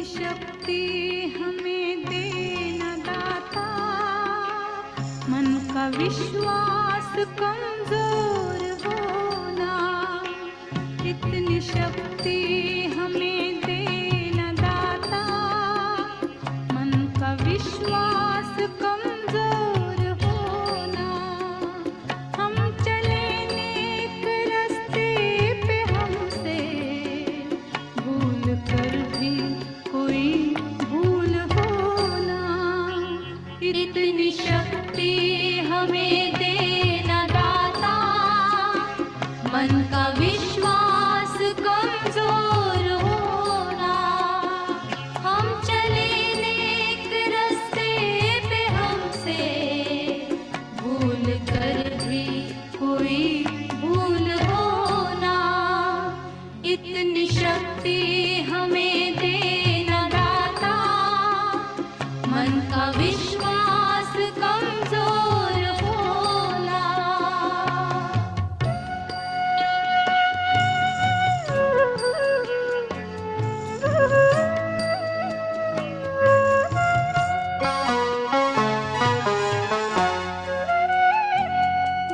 शक्ति हमें देना दाता, मन का विश्वास कमजोर होना। इतनी शक्ति हमें देना दाता, मन का विश्वास कमजोर होना। हम चले नेक रास्ते पे, हमसे भूल कर भी कोई भूल होना। इतनी शक्ति हमें देना दाता, मन का विश्वास कमजोर होना। हम चले नेक रास्ते पे, हमसे भूल कर भी कोई भूल होना। इतनी शक्ति हमें देना दाता, मन का विश्वास कमजोर होना।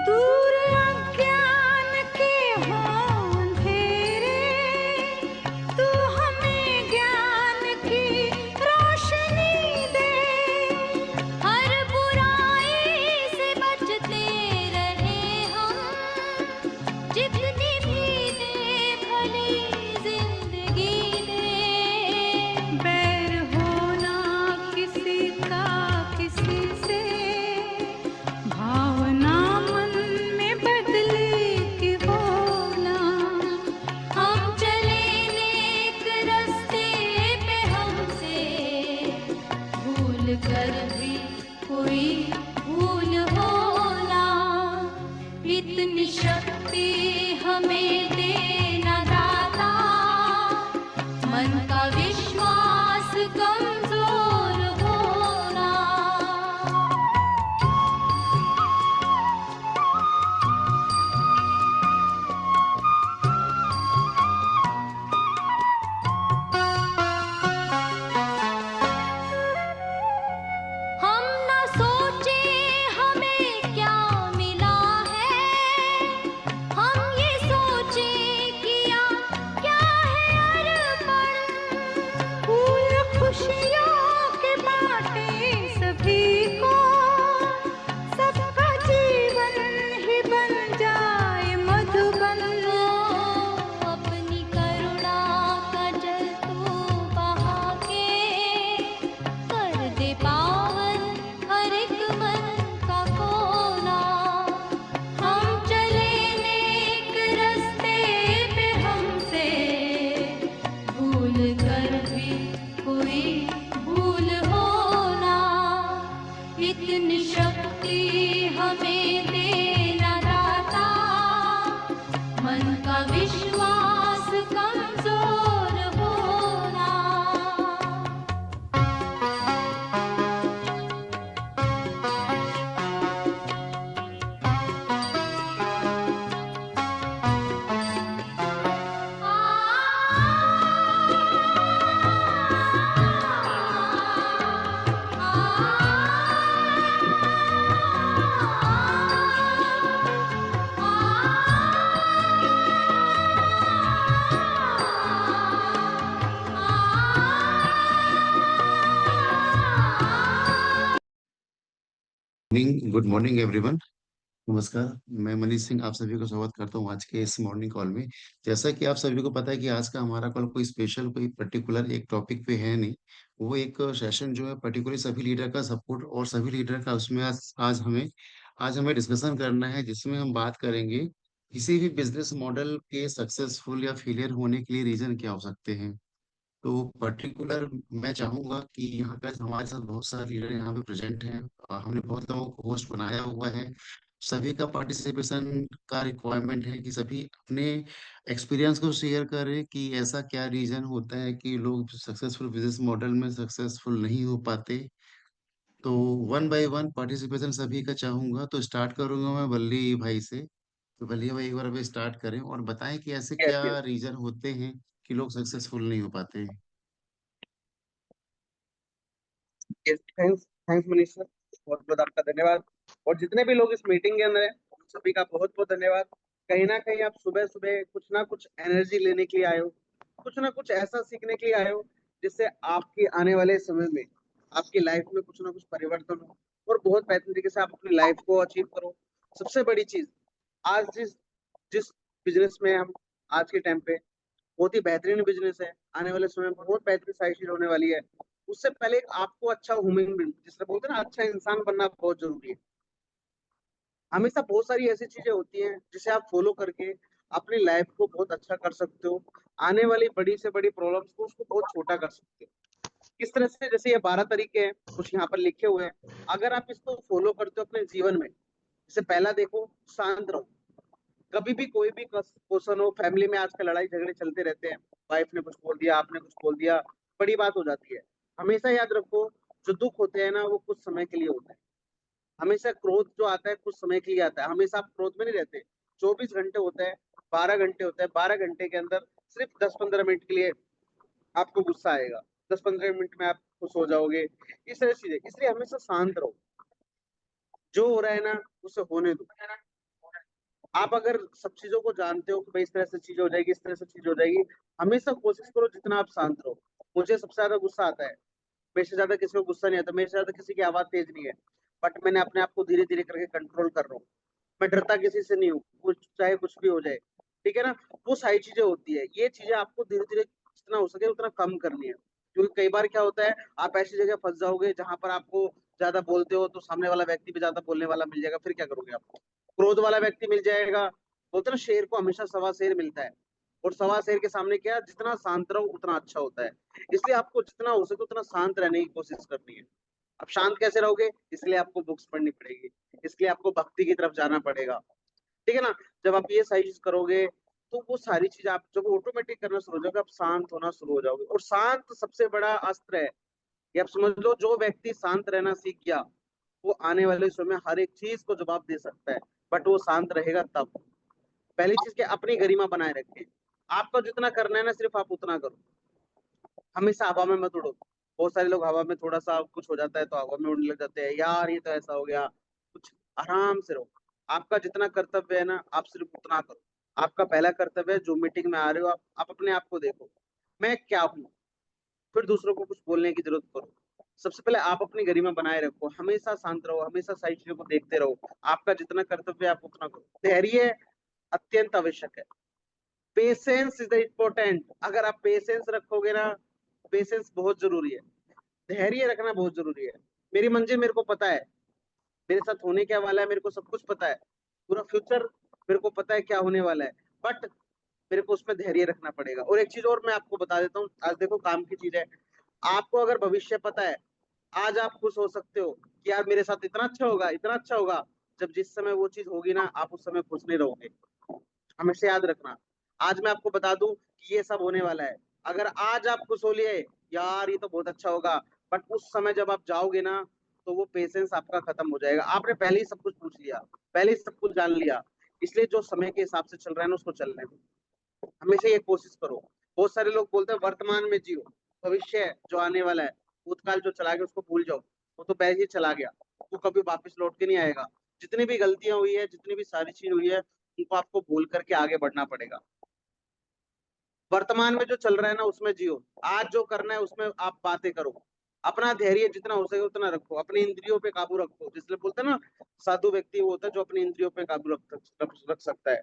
दूर अज्ञान के हों अंधेरे, तू हमें ज्ञान की रोशनी दे। हर बुराई से बचते रहे हम, जितनी भी दे भली जिंदगी दे। बैर होना किसी का किसी से, भावना मन में बदले की होना। हम चले नेक रास्ते पे, हमसे भूल कर भी कोई भूल होना। इतनी शक्ति हमें देना दाता, मन का विश्वास कमजोर होना। हम न सोचे हमें क्या मिला है, हम ये सोचे किया क्या है अर्पण। फूल खुशियों के बांटे सभी को, सबका जीवन ही बन जाए मधुबन। अपनी करुणा का जल तू बहा के, कर दे पावन हर एक मन का कोना। हम चले नेक रास्ते पे, हमसे भूल कर भी कोई भूल होना। इतनी शक्ति हमें देना दाता, मन का विश्वास कमजोर होना। Good morning everyone. नमस्कार। मैं मनीष सिंह आप सभी को स्वागत करता हूं आज के इस मॉर्निंग कॉल में। जैसा कि आप सभी को पता है कि आज का हमारा कॉल कोई स्पेशल कोई पर्टिकुलर एक टॉपिक पे है नहीं। वो एक सेशन जो है पर्टिकुलर सभी लीडर का सपोर्ट और सभी लीडर का उसमें आज हमें डिस्कशन करना है, जिसमें हम बात करेंगे किसी भी बिजनेस मॉडल के सक्सेसफुल या फेलियर होने के लिए रीजन क्या हो सकते हैं। तो पर्टिकुलर मैं चाहूंगा कि यहाँ पे हमारे साथ बहुत सारे लीडर यहाँ पे प्रेजेंट हैं। हमने बहुत लोगों को होस्ट बनाया हुआ है। सभी का पार्टिसिपेशन का रिक्वायरमेंट है कि सभी अपने एक्सपीरियंस को शेयर करें कि ऐसा क्या रीजन होता है कि लोग सक्सेसफुल बिजनेस मॉडल में सक्सेसफुल नहीं हो पाते। तो वन बाय वन पार्टिसिपेशन सभी का चाहूंगा। तो स्टार्ट करूंगा मैं बल्ली भाई से। तो बल्ली भाई एक बार अभी स्टार्ट करें और बताएं कि ऐसे यस क्या यस। रीजन होते हैं कि लोग सक्सेसफुल नहीं हो पाते। Yes, thanks thanks Manish sir, बहुत बहुत आपका धन्यवाद। और जितने भी लोग इस मीटिंग के अंदर हैं, उन सभी का बहुत बहुत धन्यवाद। कहीं ना कहीं आप सुबह सुबह कुछ ना कुछ एनर्जी लेने के लिए आए हो, कुछ ना कुछ ऐसा सीखने के लिए आए हो जिससे आपके आने वाले समय में आपकी लाइफ में कुछ ना कुछ परिवर्तन हो और बहुत बेहतर तरीके से आप अपनी लाइफ को अचीव करो। सबसे बड़ी चीज, आज जिस जिस बिजनेस में हम आज के टाइम पे, बहुत ही बेहतरीन बिजनेस है, आने वाले समय में बहुत बेहतरीन सारी चीज होने वाली है। उससे पहले आपको अच्छा ह्यूमन बीइंग, जिससे बोलते हैं ना, अच्छा इंसान बनना बहुत जरूरी है। हमेशा बहुत सारी ऐसी चीजें होती हैं जिसे आप फॉलो करके अपनी लाइफ को बहुत अच्छा कर सकते हो। आने वाली बड़ी से बड़ी प्रॉब्लम्स को उसको बहुत छोटा कर सकते हो। किस तरह से? जैसे ये 12 तरीके हैं, कुछ यहाँ पर लिखे हुए हैं। अगर आप इसको फॉलो करते हो अपने जीवन में, जैसे पहला देखो, शांत रहो। कभी भी कोई भी क्वेश्चन हो, फैमिली में आजकल लड़ाई झगड़े चलते रहते हैं, वाइफ ने कुछ बोल दिया, आपने कुछ बोल दिया, बड़ी बात हो जाती है। हमेशा याद रखो, जो दुख होते हैं ना, वो कुछ समय के लिए होते हैं। हमेशा क्रोध जो आता है कुछ समय के लिए आता है, हमेशा आप क्रोध में नहीं रहते। 24 घंटे होते हैं, 12 घंटे होते हैं, 12 घंटे के अंदर सिर्फ 10-15 मिनट के लिए आपको गुस्सा आएगा, 10-15 मिनट में आप खुश हो जाओगे। इस तरह चीजें, इसलिए हमेशा शांत रहो। जो हो रहा है ना, उसे होने दो। आप अगर सब चीजों को जानते हो कि भाई इस तरह से चीज हो जाएगी, इस तरह से चीज हो जाएगी, हमेशा कोशिश करो जितना आप शांत रहो। मुझे सबसे ज्यादा गुस्सा आता है, मेरे से ज्यादा किसी को गुस्सा नहीं आता, मेरे से ज्यादा किसी की आवाज तेज नहीं है, बट मैंने अपने आप को धीरे धीरे करके कंट्रोल कर रहा हूँ। मैं डरता किसी से नहीं हूँ, कुछ चाहे कुछ भी हो जाए, ठीक है ना। वो सारी चीजें होती है, ये चीजें आपको धीरे धीरे जितना हो सके उतना कम करनी है। क्योंकि कई बार क्या होता है, आप ऐसी जगह फंस जाओगे जहां पर आपको ज्यादा बोलते हो तो सामने वाला व्यक्ति भी ज्यादा बोलने वाला मिल जाएगा, फिर क्या करोगे आप? क्रोध वाला व्यक्ति मिल जाएगा। बोलते ना, शेर को हमेशा सवा शेर मिलता है, और सवा शेर के सामने क्या, जितना शांत रहो उतना अच्छा होता है। इसलिए आपको जितना हो सके उतना शांत रहने की कोशिश करनी है। अब शांत कैसे रहोगे? इसलिए आपको बुक्स पढ़नी पड़ेगी, इसलिए आपको भक्ति की तरफ जाना पड़ेगा, ठीक है ना। जब आप ये सारी चीज करोगे तो वो सारी चीज आप जब ऑटोमेटिक करना शुरू हो जाओगे, आप शांत होना शुरू हो जाओगे। और शांत सबसे बड़ा अस्त्र है, ये आप समझ लो। जो व्यक्ति शांत रहना सीख गया, वो आने वाले समय में हर एक चीज को जवाब दे सकता है, बट वो शांत रहेगा तब। पहली चीज क्या, अपनी गरिमा बनाए रखे। आपका जितना करना है ना, सिर्फ आप उतना करो। हमेशा हवा में मत उड़ो। बहुत सारे लोग हवा में थोड़ा सा कुछ हो जाता है तो हवा में उड़ने लग जाते हैं, यार ये तो ऐसा हो गया। कुछ आराम से रहो। आपका जितना कर्तव्य है ना, आप सिर्फ उतना करो। आपका पहला कर्तव्य है, जो मीटिंग में आ रहे हो, आप अपने आप को देखो, मैं क्या हूँ। फिर दूसरों को कुछ बोलने की जरूरत करो। सबसे पहले आप अपनी गरिमा बनाए रखो, हमेशा शांत रहो, हमेशा सारी चीजों को देखते रहो। आपका जितना कर्तव्य है आप उतना करो। धैर्य अत्यंत आवश्यक है। Patience is the important. अगर आप पेशेंस रखोगे ना, पेशेंस बहुत जरूरी है, धैर्य रखना बहुत जरूरी है। मेरी मंजिल मेरे को पता है, मेरे साथ होने क्या वाला है, मेरे को सब कुछ पता है। पूरा फ्यूचर मेरे को पता है क्या होने वाला है, बट मेरे को उसमें धैर्य रखना पड़ेगा। और एक चीज और मैं आपको बता देता हूँ, आज देखो काम की चीज है। आपको अगर भविष्य पता है, आज आप खुश हो सकते हो कि यार मेरे साथ इतना अच्छा होगा, इतना अच्छा होगा। जब जिस समय वो चीज होगी ना, आप उस समय खुश नहीं रहोगे। हमेशा याद रखना। आज मैं आपको बता दूं कि ये सब होने वाला है। अगर आज आप खुश हो लिए, यार ये तो बहुत अच्छा होगा, बट उस समय जब आप जाओगे ना, तो वो पेशेंस आपका खत्म हो जाएगा। आपने पहले ही सब कुछ पूछ लिया, पहले ही सब कुछ जान लिया। इसलिए जो समय के हिसाब से चल रहा है ना, उसको चलने दो। हमेशा ये कोशिश करो। बहुत सारे लोग बोलते हैं वर्तमान में जियो, भविष्य जो आने वाला है, भूतकाल जो चला गया उसको भूल जाओ। वो तो पहले ही चला गया, वो कभी वापस लौट के नहीं आएगा। जितनी भी गलतियां हुई है, जितनी भी सारी चीज हुई है, उनको आपको भूल करके आगे बढ़ना पड़ेगा। वर्तमान में जो चल रहा है ना, उसमें जियो। आज जो करना है उसमें आप बातें करो। अपना धैर्य जितना हो सके उतना रखो, अपनी इंद्रियों पे काबू रखो। जिसलिए बोलते हैं ना, साधु व्यक्ति वो होता है जो अपनी इंद्रियों पे काबू रख सकता है।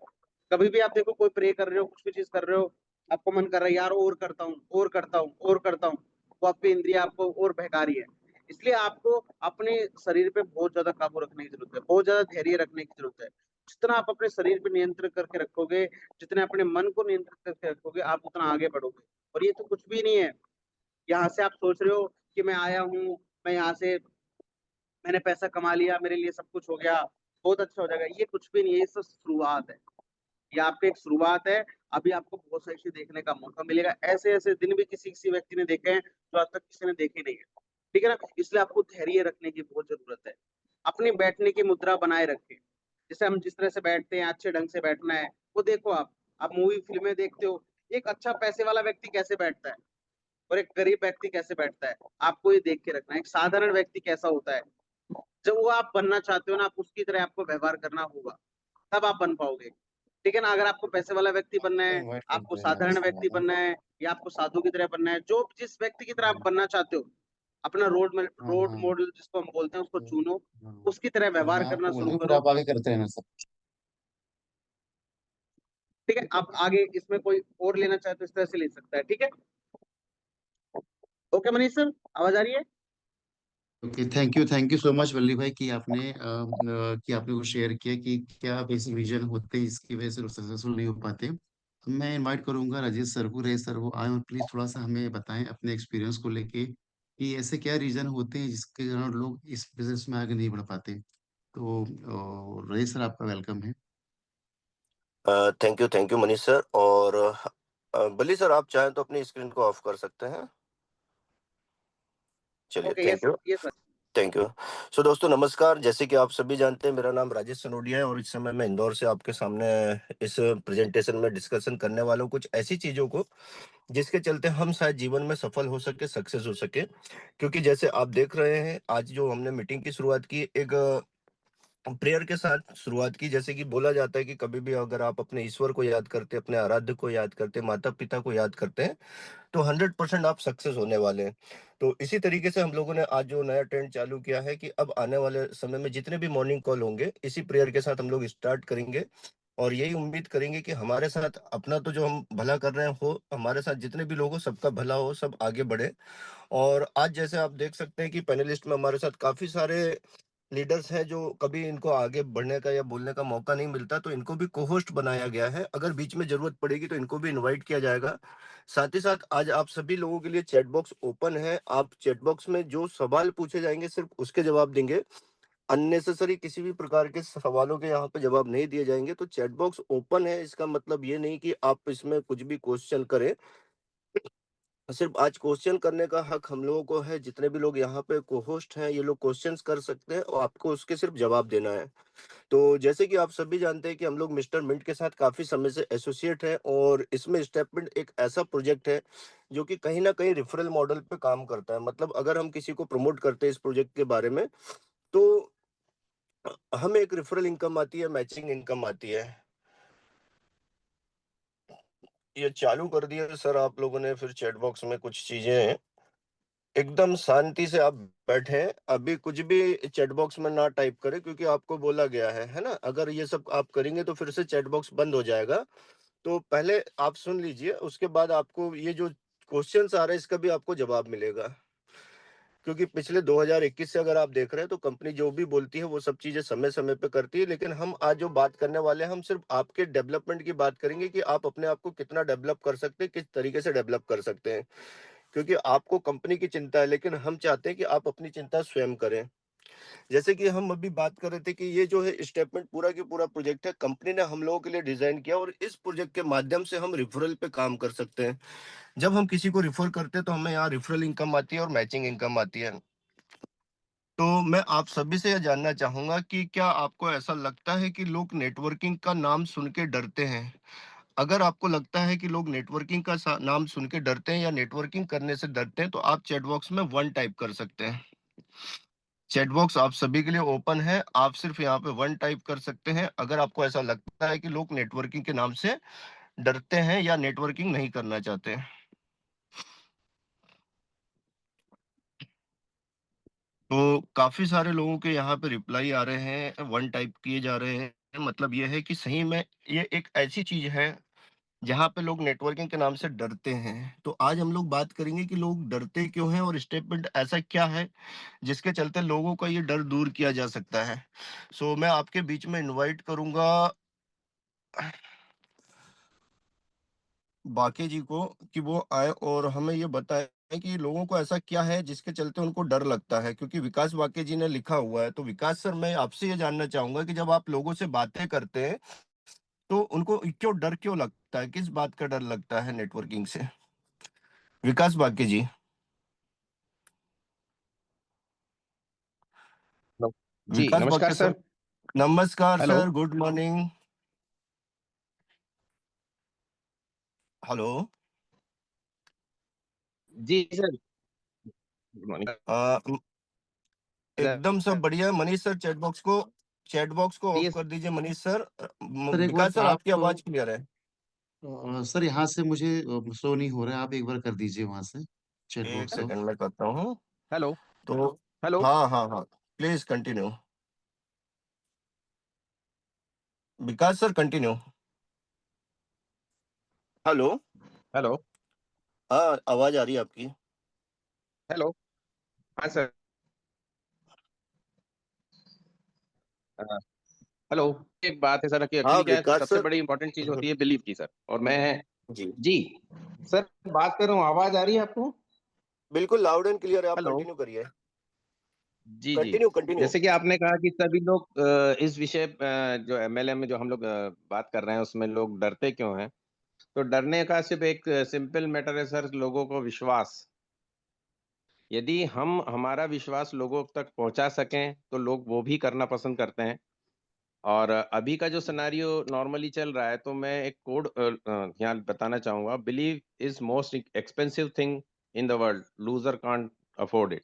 कभी भी आप देखो, कोई प्रे कर रहे हो, कुछ भी चीज कर रहे हो, आपको मन कर रहा है यार और करता हूँ, और करता हूँ, और करता हूँ, वो आपकी इंद्रिया आपको और बहका रही है। इसलिए आपको अपने शरीर पे बहुत ज्यादा काबू रखने की जरूरत है, बहुत ज्यादा धैर्य रखने की जरूरत है। जितना आप अपने शरीर पे नियंत्रण करके रखोगे, जितने अपने मन को नियंत्रित करके रखोगे, आप उतना आगे बढ़ोगे। और ये तो कुछ भी नहीं है। यहाँ से आप सोच रहे हो कि मैं आया हूँ, मैं यहाँ से मैंने पैसा कमा लिया, मेरे लिए सब कुछ हो गया, बहुत अच्छा हो जाएगा, ये कुछ भी नहीं है। ये सब शुरुआत है, ये आपकी एक शुरुआत है। अभी आपको बहुत सारी चीज देखने का मौका मिलेगा। ऐसे ऐसे दिन भी किसी किसी व्यक्ति ने देखे हैं जो आज तक किसी ने देखे नहीं है, ठीक है ना। इसलिए आपको धैर्य रखने की बहुत जरूरत है। अपनी बैठने की मुद्रा बनाए रखें। जैसे हम जिस तरह से बैठते हैं, अच्छे ढंग से बैठना है। वो देखो, आप मूवी फिल्में देखते हो, एक अच्छा पैसे वाला व्यक्ति कैसे बैठता है, और एक गरीब व्यक्ति कैसे बैठता है, आपको ये देख के रखना है। एक साधारण व्यक्ति कैसा होता है, जब वो आप बनना चाहते हो ना, आप उसकी तरह आपको व्यवहार करना होगा, तब आप बन पाओगे। ठीक है ना? अगर आपको पैसे वाला व्यक्ति बनना तो है, इनवाइट आपको करते हैं साधारण व्यक्ति बनना है, या आपको साधु की तरह बनना है, जो जिस व्यक्ति की तरह आप बनना चाहते हो, अपना हाँ रोड हाँ मॉडल जिसको हम बोलते हैं, उसको तो चुनो, हाँ, उसकी तरह तो व्यवहार मैं करना आपको बोलता शुरू हूँ फिर करो। आप आगे करते रहना सब। ठीक है? आप आगे इसमें कोई और लेना चाहे तो इस तरह से ले सकता है। ठीक है? ओके मनीष सर, आवाज आ रही है? Okay, thank you so much Valli भाई कि आपने को शेयर किया कि क्या बेसिक रीजन होते हैं जिसकी वजह से लोग सक्सेसफुल नहीं हो पाते। तो मैं इनवाइट करूंगा राजेश सर को, राजेश सर वो आए और प्लीज थोड़ा सा हमें बताएं अपने एक्सपीरियंस को लेके कि ऐसे क्या रीजन होते हैं जिसके कारण लोग इस बिजनेस में आगे नहीं बढ़ पाते। तो राजेश सर आपका वेलकम है। Thank you Manish sir. और बली सर, आप चाहें तो अपनी स्क्रीन को ऑफ कर सकते हैं। चलिए, okay, yes yes sir. Thank you. So दोस्तों नमस्कार। जैसे कि आप सभी जानते हैं, मेरा नाम राजेश सनोडिया है और इस समय मैं इंदौर से आपके सामने इस प्रेजेंटेशन में डिस्कशन करने वाला हूँ कुछ ऐसी चीजों को जिसके चलते हम शायद जीवन में सफल हो सके, सक्सेस हो सके। क्योंकि जैसे आप देख रहे हैं, आज जो हमने मीटिंग की शुरुआत की, एक प्रेयर के साथ शुरुआत की। जैसे कि बोला जाता है कि कभी भी अगर आप अपने ईश्वर को याद करते, अपने आराध्य को याद करते, माता पिता को याद करते हैं, तो 100% आप सक्सेस होने वाले हैं। तो इसी तरीके से हम लोगों ने आज जो नया ट्रेंड चालू किया है कि अब आने वाले समय में जितने भी मॉर्निंग कॉल होंगे, इसी प्रेयर के साथ हम लोग स्टार्ट करेंगे। और यही उम्मीद करेंगे कि हमारे साथ अपना तो जो हम भला कर रहे हैं हो, हमारे साथ जितने भी लोग हो सबका भला हो, सब आगे बढ़े। और आज जैसे आप देख सकते हैं कि पैनलिस्ट में हमारे साथ काफी सारे लीडर्स हैं जो कभी इनको आगे बढ़ने का या बोलने का मौका नहीं मिलता, तो इनको भी को-होस्ट बनाया गया है। अगर बीच में जरूरत पड़ेगी तो इनको भी इनवाइट किया जाएगा। साथ ही साथ आज आप सभी लोगों के लिए चैट बॉक्स ओपन है। आप चैट बॉक्स में जो सवाल पूछे जाएंगे सिर्फ उसके जवाब देंगे। अननेसेसरी किसी भी प्रकार के सवालों के यहाँ पे जवाब नहीं दिए जाएंगे। तो चैट बॉक्स ओपन है, इसका मतलब ये नहीं कि आप इसमें कुछ भी क्वेश्चन करें। सिर्फ आज क्वेश्चन करने का हक हम लोगों को है। जितने भी लोग यहाँ पे को-होस्ट हैं, ये लोग क्वेश्चंस कर सकते हैं और आपको उसके सिर्फ जवाब देना है। तो जैसे कि आप सभी जानते हैं कि हम लोग मिस्टर मिंट के साथ काफी समय से एसोसिएट हैं और इसमें स्टेपमिंट एक ऐसा प्रोजेक्ट है जो कि कहीं ना कहीं रेफरल मॉडल पे काम करता है। मतलब अगर हम किसी को प्रमोट करते हैं इस प्रोजेक्ट के बारे में, तो हमें एक रेफरल इनकम आती है, मैचिंग इनकम आती है। ये चालू कर दिया सर आप लोगों ने। फिर चैट बॉक्स में कुछ चीजें एकदम शांति से आप बैठे, अभी कुछ भी चैट बॉक्स में ना टाइप करें क्योंकि आपको बोला गया है ना। अगर ये सब आप करेंगे तो फिर से चैट बॉक्स बंद हो जाएगा। तो पहले आप सुन लीजिए, उसके बाद आपको ये जो क्वेश्चंस आ रहे हैं इसका भी आपको जवाब मिलेगा। क्योंकि पिछले 2021 से अगर आप देख रहे हैं तो कंपनी जो भी बोलती है वो सब चीजें समय समय पे करती है। लेकिन हम आज जो बात करने वाले हैं, हम सिर्फ आपके डेवलपमेंट की बात करेंगे कि आप अपने आप को कितना डेवलप कर सकते हैं, किस तरीके से डेवलप कर सकते हैं। क्योंकि आपको कंपनी की चिंता है, लेकिन हम चाहते हैं कि आप अपनी चिंता स्वयं करें। जैसे कि हम अभी बात कर रहे थे कि ये जो है स्टेटमेंट पूरा की पूरा प्रोजेक्ट है, कंपनी ने हम लोगों के लिए डिजाइन किया और इस प्रोजेक्ट के माध्यम से हम रिफरल पे काम कर सकते हैं। जब हम किसी को रिफर करते हैं तो हमें यहाँ रिफरल इनकम आती है और मैचिंग इनकम आती है। तो मैं आप सभी से यह जानना चाहूंगा कि क्या आपको ऐसा लगता है कि लोग नेटवर्किंग का नाम सुन के डरते हैं? अगर आपको लगता है कि लोग नेटवर्किंग का नाम सुन के डरते हैं या नेटवर्किंग करने से डरते हैं, तो आप चैट बॉक्स में 1 टाइप कर सकते हैं। चैट बॉक्स आप सभी के लिए ओपन है, आप सिर्फ यहाँ पे 1 टाइप कर सकते हैं अगर आपको ऐसा लगता है कि लोग नेटवर्किंग के नाम से डरते हैं या नेटवर्किंग नहीं करना चाहते। तो काफी सारे लोगों के यहाँ पे रिप्लाई आ रहे हैं, 1 टाइप किए जा रहे हैं। मतलब ये है कि सही में ये एक ऐसी चीज है जहाँ पे लोग नेटवर्किंग के नाम से डरते हैं। तो आज हम लोग बात करेंगे कि लोग डरते क्यों हैं और स्टेटमेंट ऐसा क्या है जिसके चलते लोगों का ये डर दूर किया जा सकता है। सो मैं आपके बीच में इनवाइट करूंगा बाके जी को कि वो आए और हमें ये बताए कि लोगों को ऐसा क्या है जिसके चलते उनको डर लगता है। क्योंकि विकास बाके जी ने लिखा हुआ है। तो विकास सर, मैं आपसे ये जानना चाहूंगा कि जब आप लोगों से बातें करते हैं तो उनको क्यों डर क्यों लगता है, किस बात का डर लगता है नेटवर्किंग से? विकास बाके जी। हेलो। जी, विकास नमस्कार बाके सर। सर। नमस्कार hello. Sir, good morning. Hello. जी सर, गुड मॉर्निंग एकदम सब बढ़िया है। मनीष सर चैट बॉक्स को ऑफ ये कर दीजिए। मनीष सर, सर एक बार विकास सर, आप आपकी आवाज क्लियर है। सर यहाँ से मुझे शो नहीं हो रहा है, आप एक बार कर दीजिए वहां से चैट एक बॉक्स ऑफ। सेकंड में करता हूँ। हेलो तो हेलो हाँ हाँ हाँ, please continue. Vikas sir continue. Hello. Hello हाँ, आवाज आ रही है आपकी। हेलो हाँ सर, हाँ, हेलो। एक बात है सर कि हाँ एक्चुअली क्या है, विकास सबसे सर। बड़ी इंपॉर्टेंट चीज होती है बिलीव की सर, और मैं जी, जी सर बात कर रहा हूँ, आवाज आ रही है आपको? बिल्कुल लाउड एंड क्लियर है, आप हेलो कंटिन्यू करिए। जी जी, कंटिन्यू कंटिन्यू। जैसे कि आपने कहा कि सभी लोग इस विषय जो एमएलए में जो हम लोग बात कर रहे हैं उसमें लोग डरते क्यों हैं? तो डरने का सिर्फ एक सिंपल मैटर है सर, लोगों को विश्वास। यदि हम हमारा विश्वास लोगों तक पहुंचा सकें तो लोग वो भी करना पसंद करते हैं। और अभी का जो सिनारियो नॉर्मली चल रहा है, तो मैं एक कोड यहाँ बताना चाहूंगा। Believe is most expensive thing in the world, loser can't afford it.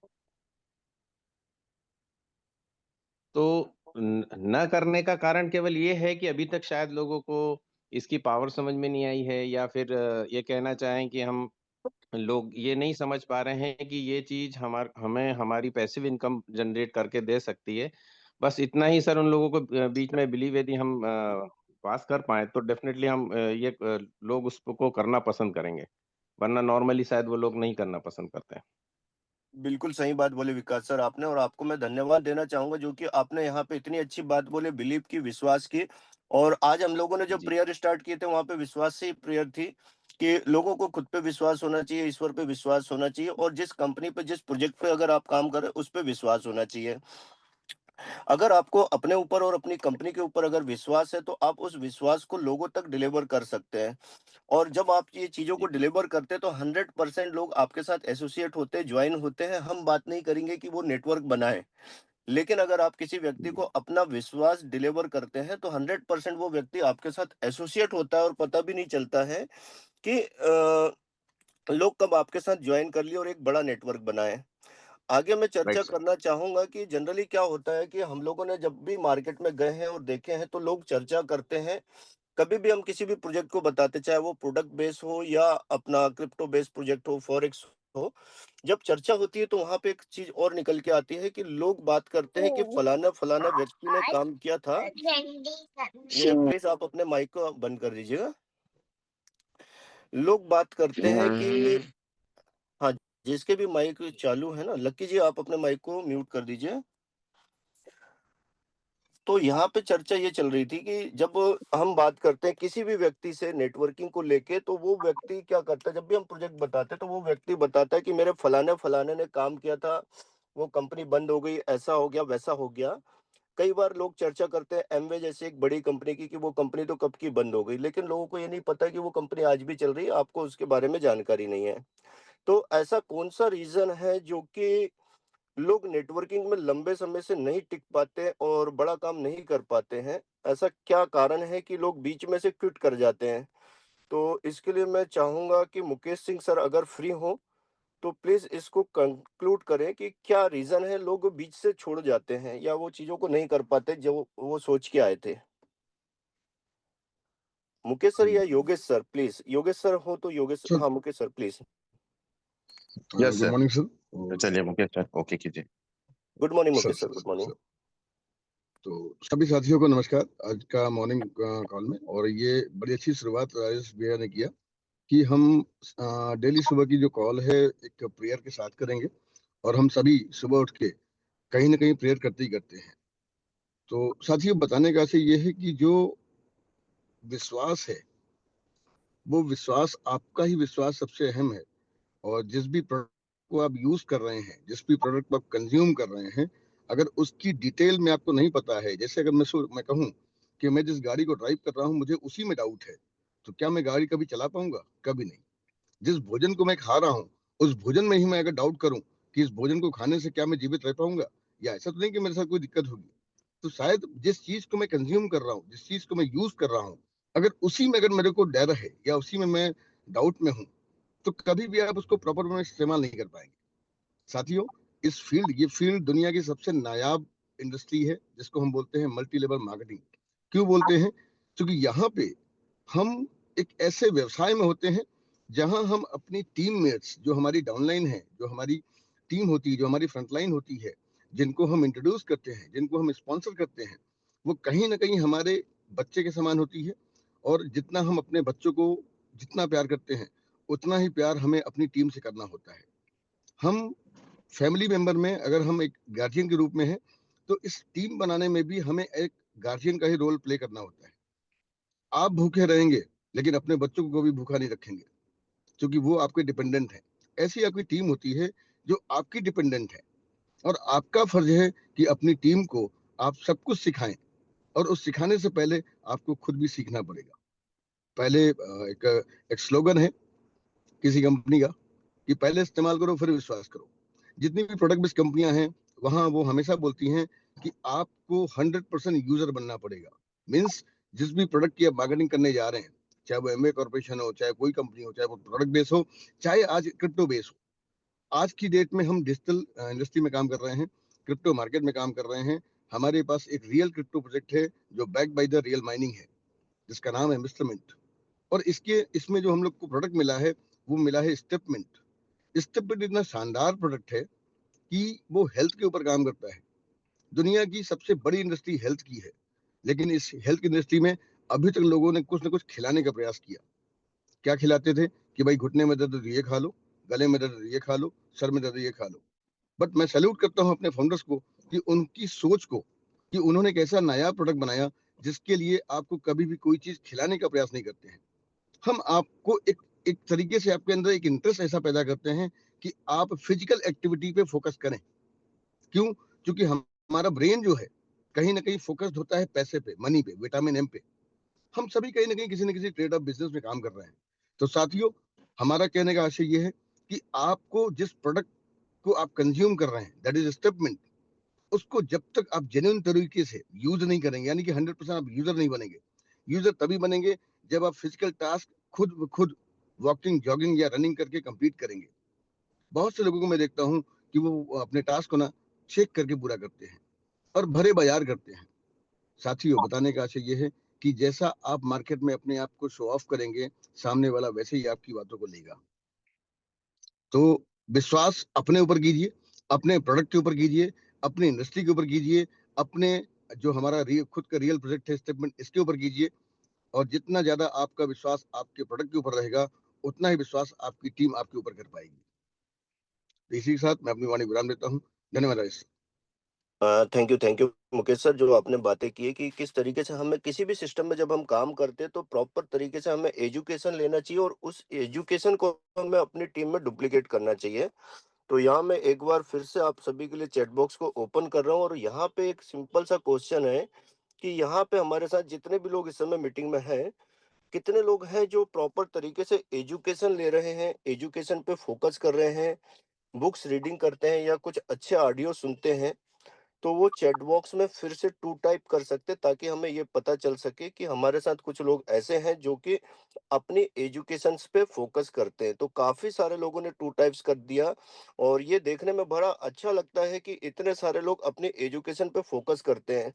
तो न करने का कारण केवल ये है कि अभी तक शायद लोगों को इसकी पावर समझ में नहीं आई है, या फिर ये कहना चाहें कि हम लोग ये नहीं समझ पा रहे हैं कि ये चीज हमें हमारी पैसिव इनकम जनरेट करके दे सकती है। बस इतना ही सर, उन लोगों को बीच में बिलीव यदि हम पास कर पाए तो डेफिनेटली हम लोग उसको करना पसंद करेंगे, वरना नॉर्मली शायद वो लोग नहीं करना पसंद करते हैं। बिल्कुल सही बात बोले विकास सर आपने, और आपको मैं धन्यवाद देना चाहूंगा जो कि आपने यहाँ पे इतनी अच्छी बात बोले बिलीव की, विश्वास की। और आज हम लोगों ने जब जी प्रेयर स्टार्ट किए थे वहां पे विश्वास से ही प्रेयर थी कि लोगों को खुद पे विश्वास होना चाहिए, ईश्वर पे विश्वास होना चाहिए, और जिस कंपनी पे, जिस प्रोजेक्ट पे अगर आप काम कर रहे हैं उस पे विश्वास होना चाहिए। अगर आपको अपने ऊपर और अपनी कंपनी के ऊपर अगर विश्वास है तो आप उस विश्वास को लोगों तक डिलीवर कर सकते हैं। और जब आप ये चीज़ों को जी डिलीवर करते हैं तो 100% लोग आपके साथ एसोसिएट होते हैं, जॉइन होते हैं। हम बात नहीं करेंगे कि वो नेटवर्क बनाएँ, लेकिन अगर आप किसी व्यक्ति जी को अपना विश्वास डिलीवर करते हैं तो 100% वो व्यक्ति आपके साथ एसोसिएट होता है और पता भी नहीं चलता है कि लोग कब आपके साथ जॉइन कर लिए और एक बड़ा नेटवर्क बनाए। आगे मैं चर्चा राइट सर। करना चाहूँगा कि जनरली क्या होता है कि हम लोगों ने जब भी मार्केट में गए हैं और देखे हैं तो लोग चर्चा करते हैं। कभी भी हम किसी भी प्रोजेक्ट को बताते, चाहे वो प्रोडक्ट बेस हो या अपना क्रिप्टो बेस प्रोजेक्ट हो, फॉरेक्स हो, जब चर्चा होती है तो वहां पे एक चीज और निकल के आती है कि लोग बात करते हैं कि फलाना फलाना व्यक्ति ने काम किया था। ये प्लीज आप अपने माइक को बंद कर दीजिएगा। लोग बात करते हैं कि हाँ, जिसके भी माइक चालू है ना, लक्की जी आप अपने माइक को म्यूट कर दीजिए। तो यहाँ पे चर्चा ये चल रही थी कि जब हम बात करते हैं किसी भी व्यक्ति से नेटवर्किंग को लेके, तो वो व्यक्ति क्या करता है, जब भी हम प्रोजेक्ट बताते हैं तो वो व्यक्ति बताता है कि मेरे फलाने फलाने ने काम किया था, वो कंपनी बंद हो गई, ऐसा हो गया, वैसा हो गया। कई बार लोग चर्चा करते हैं एमवे जैसे एक बड़ी कंपनी की कि वो कंपनी तो कब की बंद हो गई, लेकिन लोगों को ये नहीं पता कि वो कंपनी आज भी चल रही है, आपको उसके बारे में जानकारी नहीं है। तो ऐसा कौन सा रीजन है जो कि लोग नेटवर्किंग में लंबे समय से नहीं टिक पाते और बड़ा काम नहीं कर पाते हैं? ऐसा क्या कारण है कि लोग बीच में से क्विट कर जाते हैं? तो इसके लिए मैं चाहूँगा कि मुकेश सिंह सर अगर फ्री हों, तो प्लीज़ इसको कंक्लूड करें कि क्या रीज़न है लोग बीच से छोड़ जाते हैं या वो चीज़ों को नहीं कर पाते जो वो सोच के आए थे? मुकेश सर या Yogesh sir please, Yogesh sir हो तो योगेश, सर हाँ, Mukesh sir please. Yes good sir, morning sir. और चलिए मुकेश सर ओके कीजिए। Good morning sir Mukesh sir, sir good sir morning. Sir तो सभी साथियों को नमस्कार। आज का मॉर्निंग कॉल में, और ये बड़ी अच्छी शुरुआत राजेश भैया ने किया कि हम डेली सुबह की जो कॉल है एक प्रेयर के साथ करेंगे, और हम सभी सुबह उठ के कहीं ना कहीं प्रेयर करते ही करते हैं। तो साथियों, बताने का आशय ये है कि जो विश्वास है, वो विश्वास, आपका ही विश्वास सबसे अहम है। और जिस भी प्रोडक्ट को आप यूज कर रहे हैं, जिस भी प्रोडक्ट को आप कंज्यूम कर रहे हैं, अगर उसकी डिटेल में आपको नहीं पता है, जैसे अगर मैं कहूँ कि मैं जिस गाड़ी को ड्राइव कर रहा हूँ मुझे उसी में डाउट है, तो क्या मैं गाड़ी कभी चला पाऊंगा? कभी नहीं। जिस भोजन को मैं खा रहा हूँ, उस भोजन में ही मैं अगर डाउट करूं कि इस भोजन को खाने से क्या मैं जीवित रह पाऊंगा, या ऐसा तो नहीं कि मेरे साथ कोई दिक्कत होगी। तो शायद जिस चीज को मैं कंज्यूम कर रहा हूँ, जिस चीज को मैं यूज कर रहा हूँ, अगर उसी में अगर मेरे को डर है या उसी में मैं डाउट में हूँ, तो कभी भी आप उसको प्रॉपर में इस्तेमाल नहीं कर पाएंगे। साथियों, ये फील्ड दुनिया की सबसे नायाब इंडस्ट्री है, जिसको हम बोलते हैं मल्टी लेवल मार्केटिंग। क्यों बोलते हैं? क्योंकि यहाँ पे हम एक ऐसे व्यवसाय में होते हैं जहां हम अपनी टीममेट्स, जो हमारी डाउनलाइन है, जो हमारी टीम होती है, जो हमारी फ्रंटलाइन होती है, जिनको हम इंट्रोड्यूस करते हैं, जिनको हम स्पॉन्सर करते हैं, वो कहीं ना कहीं हमारे बच्चे के समान होती है। और जितना हम अपने बच्चों को जितना प्यार करते हैं, उतना ही प्यार हमें अपनी टीम से करना होता है। हम फैमिली मेंबर में अगर हम एक गार्जियन के रूप में हैं, तो इस टीम बनाने में भी हमें एक गार्जियन का ही रोल प्ले करना होता है। आप भूखे रहेंगे, लेकिन अपने बच्चों को कभी भूखा नहीं रखेंगे, क्योंकि वो आपके डिपेंडेंट है। ऐसी आपकी टीम होती है जो आपकी डिपेंडेंट है, और आपका फर्ज है कि अपनी टीम को आप सब कुछ सिखाएं। और उस सिखाने से पहले आपको खुद भी सीखना पड़ेगा। पहले एक स्लोगन है किसी कंपनी का कि पहले इस्तेमाल करो फिर विश्वास करो। जितनी भी प्रोडक्ट बेस्ड कंपनियां हैं, वहां वो हमेशा बोलती हैं कि आपको 100% यूजर बनना पड़ेगा। मीन्स जिस भी प्रोडक्ट की आप मार्केटिंग करने जा रहे हैं, चाहे वो एमवे कॉर्पोरेशन हो, चाहे कोई कंपनी हो, चाहे वो प्रोडक्ट बेस हो, चाहे आज क्रिप्टो बेस हो। आज की डेट में हम डिजिटल इंडस्ट्री में काम कर रहे हैं, क्रिप्टो मार्केट में काम कर रहे हैं। हमारे पास एक रियल क्रिप्टो प्रोजेक्ट है जो back by the real mining है, जिसका नाम है मिस्टर मिंट। और इसमें जो हम लोग को प्रोडक्ट मिला है, वो मिला है स्टेपमिंट। स्टेपमिंट इतना शानदार प्रोडक्ट है कि वो हेल्थ के ऊपर काम करता है। दुनिया की सबसे बड़ी इंडस्ट्री हेल्थ की है, लेकिन इस हेल्थ इंडस्ट्री में अभी तक लोगों ने कुछ ना कुछ खिलाने का प्रयास किया। क्या खिलाते थे कि भाई घुटने में दर्द ये खा लो, गले में दर्द ये खा लो, सर में दर्द ये खा लो। बट मैं सैल्यूट करता हूं अपने फाउंडर्स को कि उनकी सोच को, कि उन्होंने एक ऐसा नया प्रोडक्ट बनाया जिसके लिए आपको कभी भी कोई चीज खिलाने का प्रयास नहीं करते हैं। हम आपको एक एक तरीके से आपके अंदर एक इंटरेस्ट ऐसा पैदा करते हैं कि आप फिजिकल एक्टिविटी पे फोकस करें। क्यों? क्योंकि हमारा ब्रेन जो है, कहीं ना कहीं फोकस्ड होता है पैसे पे, मनी पे, विटामिन एम पे। हम सभी कहीं ना कहीं किसी न किसी ट्रेड ऑफ बिजनेस में काम कर रहे हैं। तो साथियों, हमारा कहने का आशय ये है कि आपको जिस प्रोडक्ट को आप कंज्यूम कर रहे हैं, दैट इज स्टेपमेंट, उसको जब तक आप जेन्युइन तरीके से यूज नहीं करेंगे, यानी कि 100% आप यूजर नहीं बनेंगे। यूजर तभी बनेंगे जब आप फिजिकल टास्क खुद ब खुद वॉकिंग, जॉगिंग या रनिंग करके कंप्लीट करेंगे। बहुत से लोगों को मैं देखता हूँ कि वो अपने टास्क को ना चेक करके पूरा करते हैं और भरे बाजार करते हैं। साथियों, बताने का आशय ये है कि जैसा आप मार्केट में अपने आप को शो ऑफ करेंगे, सामने वाला वैसे ही आपकी बातों को लेगा। तो विश्वास अपने ऊपर कीजिए, अपने प्रोडक्ट के ऊपर कीजिए, अपनी इंडस्ट्री के ऊपर कीजिए, अपने जो हमारा खुद का रियल प्रोजेक्ट है स्टेटमेंट, इसके ऊपर कीजिए। और जितना ज्यादा आपका विश्वास आपके प्रोडक्ट के ऊपर रहेगा, उतना ही विश्वास आपकी टीम आपके ऊपर कर पाएगी। तो इसी के साथ मैं अपनी वाणी विराम देता हूँ। धन्यवाद Rajesh. Thank you Mukesh sir, जो आपने बातें की है कि किस तरीके से हमें किसी भी सिस्टम में जब हम काम करते हैं तो प्रॉपर तरीके से हमें एजुकेशन लेना चाहिए और उस एजुकेशन को हमें अपनी टीम में डुप्लीकेट करना चाहिए। तो यहाँ मैं एक बार फिर से आप सभी के लिए चैट बॉक्स को ओपन कर रहा हूँ और यहाँ पे एक सिंपल सा क्वेश्चन है कि यहाँ पे हमारे साथ जितने भी लोग इस समय मीटिंग में हैं, कितने लोग हैं जो प्रॉपर तरीके से एजुकेशन ले रहे हैं, एजुकेशन पे फोकस कर रहे हैं, बुक्स रीडिंग करते हैं या कुछ अच्छे ऑडियो सुनते हैं। तो वो चैट बॉक्स में फिर से टू टाइप कर सकते ताकि हमें ये पता चल सके कि हमारे साथ कुछ लोग ऐसे हैं जो कि अपनी एजुकेशन पे फोकस करते हैं। तो काफी सारे लोगों ने टू टाइप्स कर दिया और ये देखने में बड़ा अच्छा लगता है कि इतने सारे लोग अपनी एजुकेशन पे फोकस करते हैं।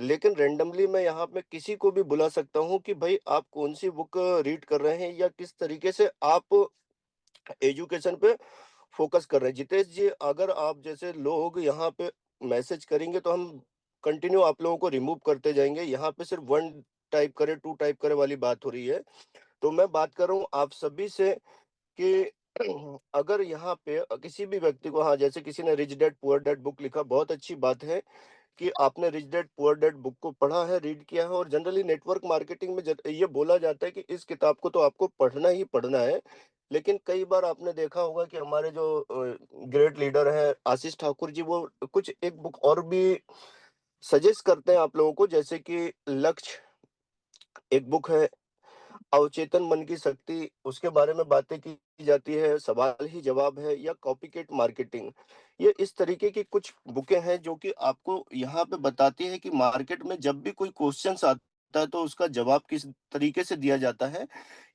लेकिन रैंडमली मैं यहाँ पे किसी को भी बुला सकता हूँ कि भाई आप कौन सी बुक रीड कर रहे हैं या किस तरीके से आप एजुकेशन पे फोकस कर रहे हैं। जितेश जी, अगर आप जैसे लोग यहाँ पे मैसेज करेंगे तो हम कंटिन्यू आप लोगों को रिमूव करते जाएंगे। यहाँ पे सिर्फ वन टाइप करे, टू टाइप करे वाली बात हो रही है। तो मैं बात कर रहा हूँ आप सभी से कि अगर यहाँ पे किसी भी व्यक्ति को, हाँ, जैसे किसी ने rich dad poor dad book लिखा, बहुत अच्छी बात है कि आपने rich dad poor dad book को पढ़ा है, रीड किया है। और जनरली नेटवर्क मार्केटिंग में ये बोला जाता है कि इस किताब को तो आपको पढ़ना ही पढ़ना है। लेकिन कई बार आपने देखा होगा कि हमारे जो ग्रेट लीडर हैं आशीष ठाकुर जी, वो कुछ एक बुक और भी सजेस्ट करते हैं आप लोगों को, जैसे कि लक्ष्य एक बुक है, अवचेतन मन की शक्ति, उसके बारे में बातें की जाती है, सवाल ही जवाब है, या कॉपीकैट मार्केटिंग। ये इस तरीके की कुछ बुकें हैं जो कि आपको यहाँ पे बताती है कि मार्केट में जब भी कोई क्वेश्चंस आते है तो उसका जवाब किस तरीके से दिया जाता है,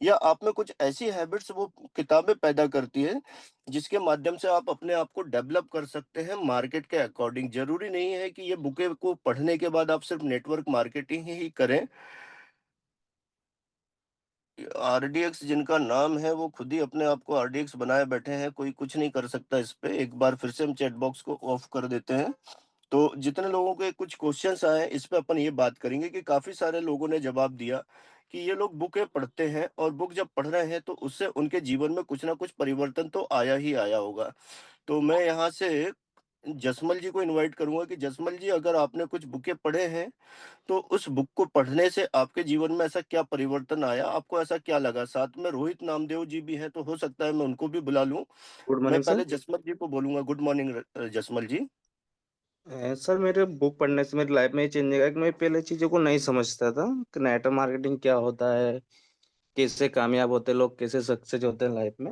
या आप में कुछ ऐसी हैबिट्स वो किताबें पैदा करती है जिसके माध्यम से आप अपने आप को डेवलप कर सकते हैं मार्केट के अकॉर्डिंग। जरूरी नहीं है कि ये बुकें को पढ़ने के बाद आप सिर्फ नेटवर्क मार्केटिंग ही करें। आरडीएक्स जिनका नाम है वो खुद ही अपने आप को आरडीएक्स बनाए बैठे हैं, कोई कुछ नहीं कर सकता इस पे। एक बार फिर से हम चैट बॉक्स को ऑफ कर देते हैं। तो जितने लोगों के कुछ क्वेश्चंस आए इस पे अपन ये बात करेंगे कि काफी सारे लोगों ने जवाब दिया कि ये लोग बुकें पढ़ते हैं और बुक जब पढ़ रहे हैं तो उससे उनके जीवन में कुछ ना कुछ परिवर्तन तो आया ही आया होगा। तो मैं यहाँ से जसमल जी को इनवाइट करूंगा कि जसमल जी, अगर आपने कुछ बुकें पढ़े हैं तो उस बुक को पढ़ने से आपके जीवन में ऐसा क्या परिवर्तन आया, आपको ऐसा क्या लगा? साथ में रोहित नामदेव जी भी हैं, तो हो सकता है मैं उनको भी बुला लूं। गुड मैं मॉर्निंग सर। पहले जसमल जी को बोलूंगा। गुड मॉर्निंग जसमल जी। सर मेरे बुक पढ़ने से मेरी लाइफ में ये चेंज आएगा कि मैं पहले चीज़ों को नहीं समझता था कि नेटवर्क मार्केटिंग क्या होता है, कैसे कामयाब होते हैं लोग, कैसे सक्सेस होते हैं लाइफ में।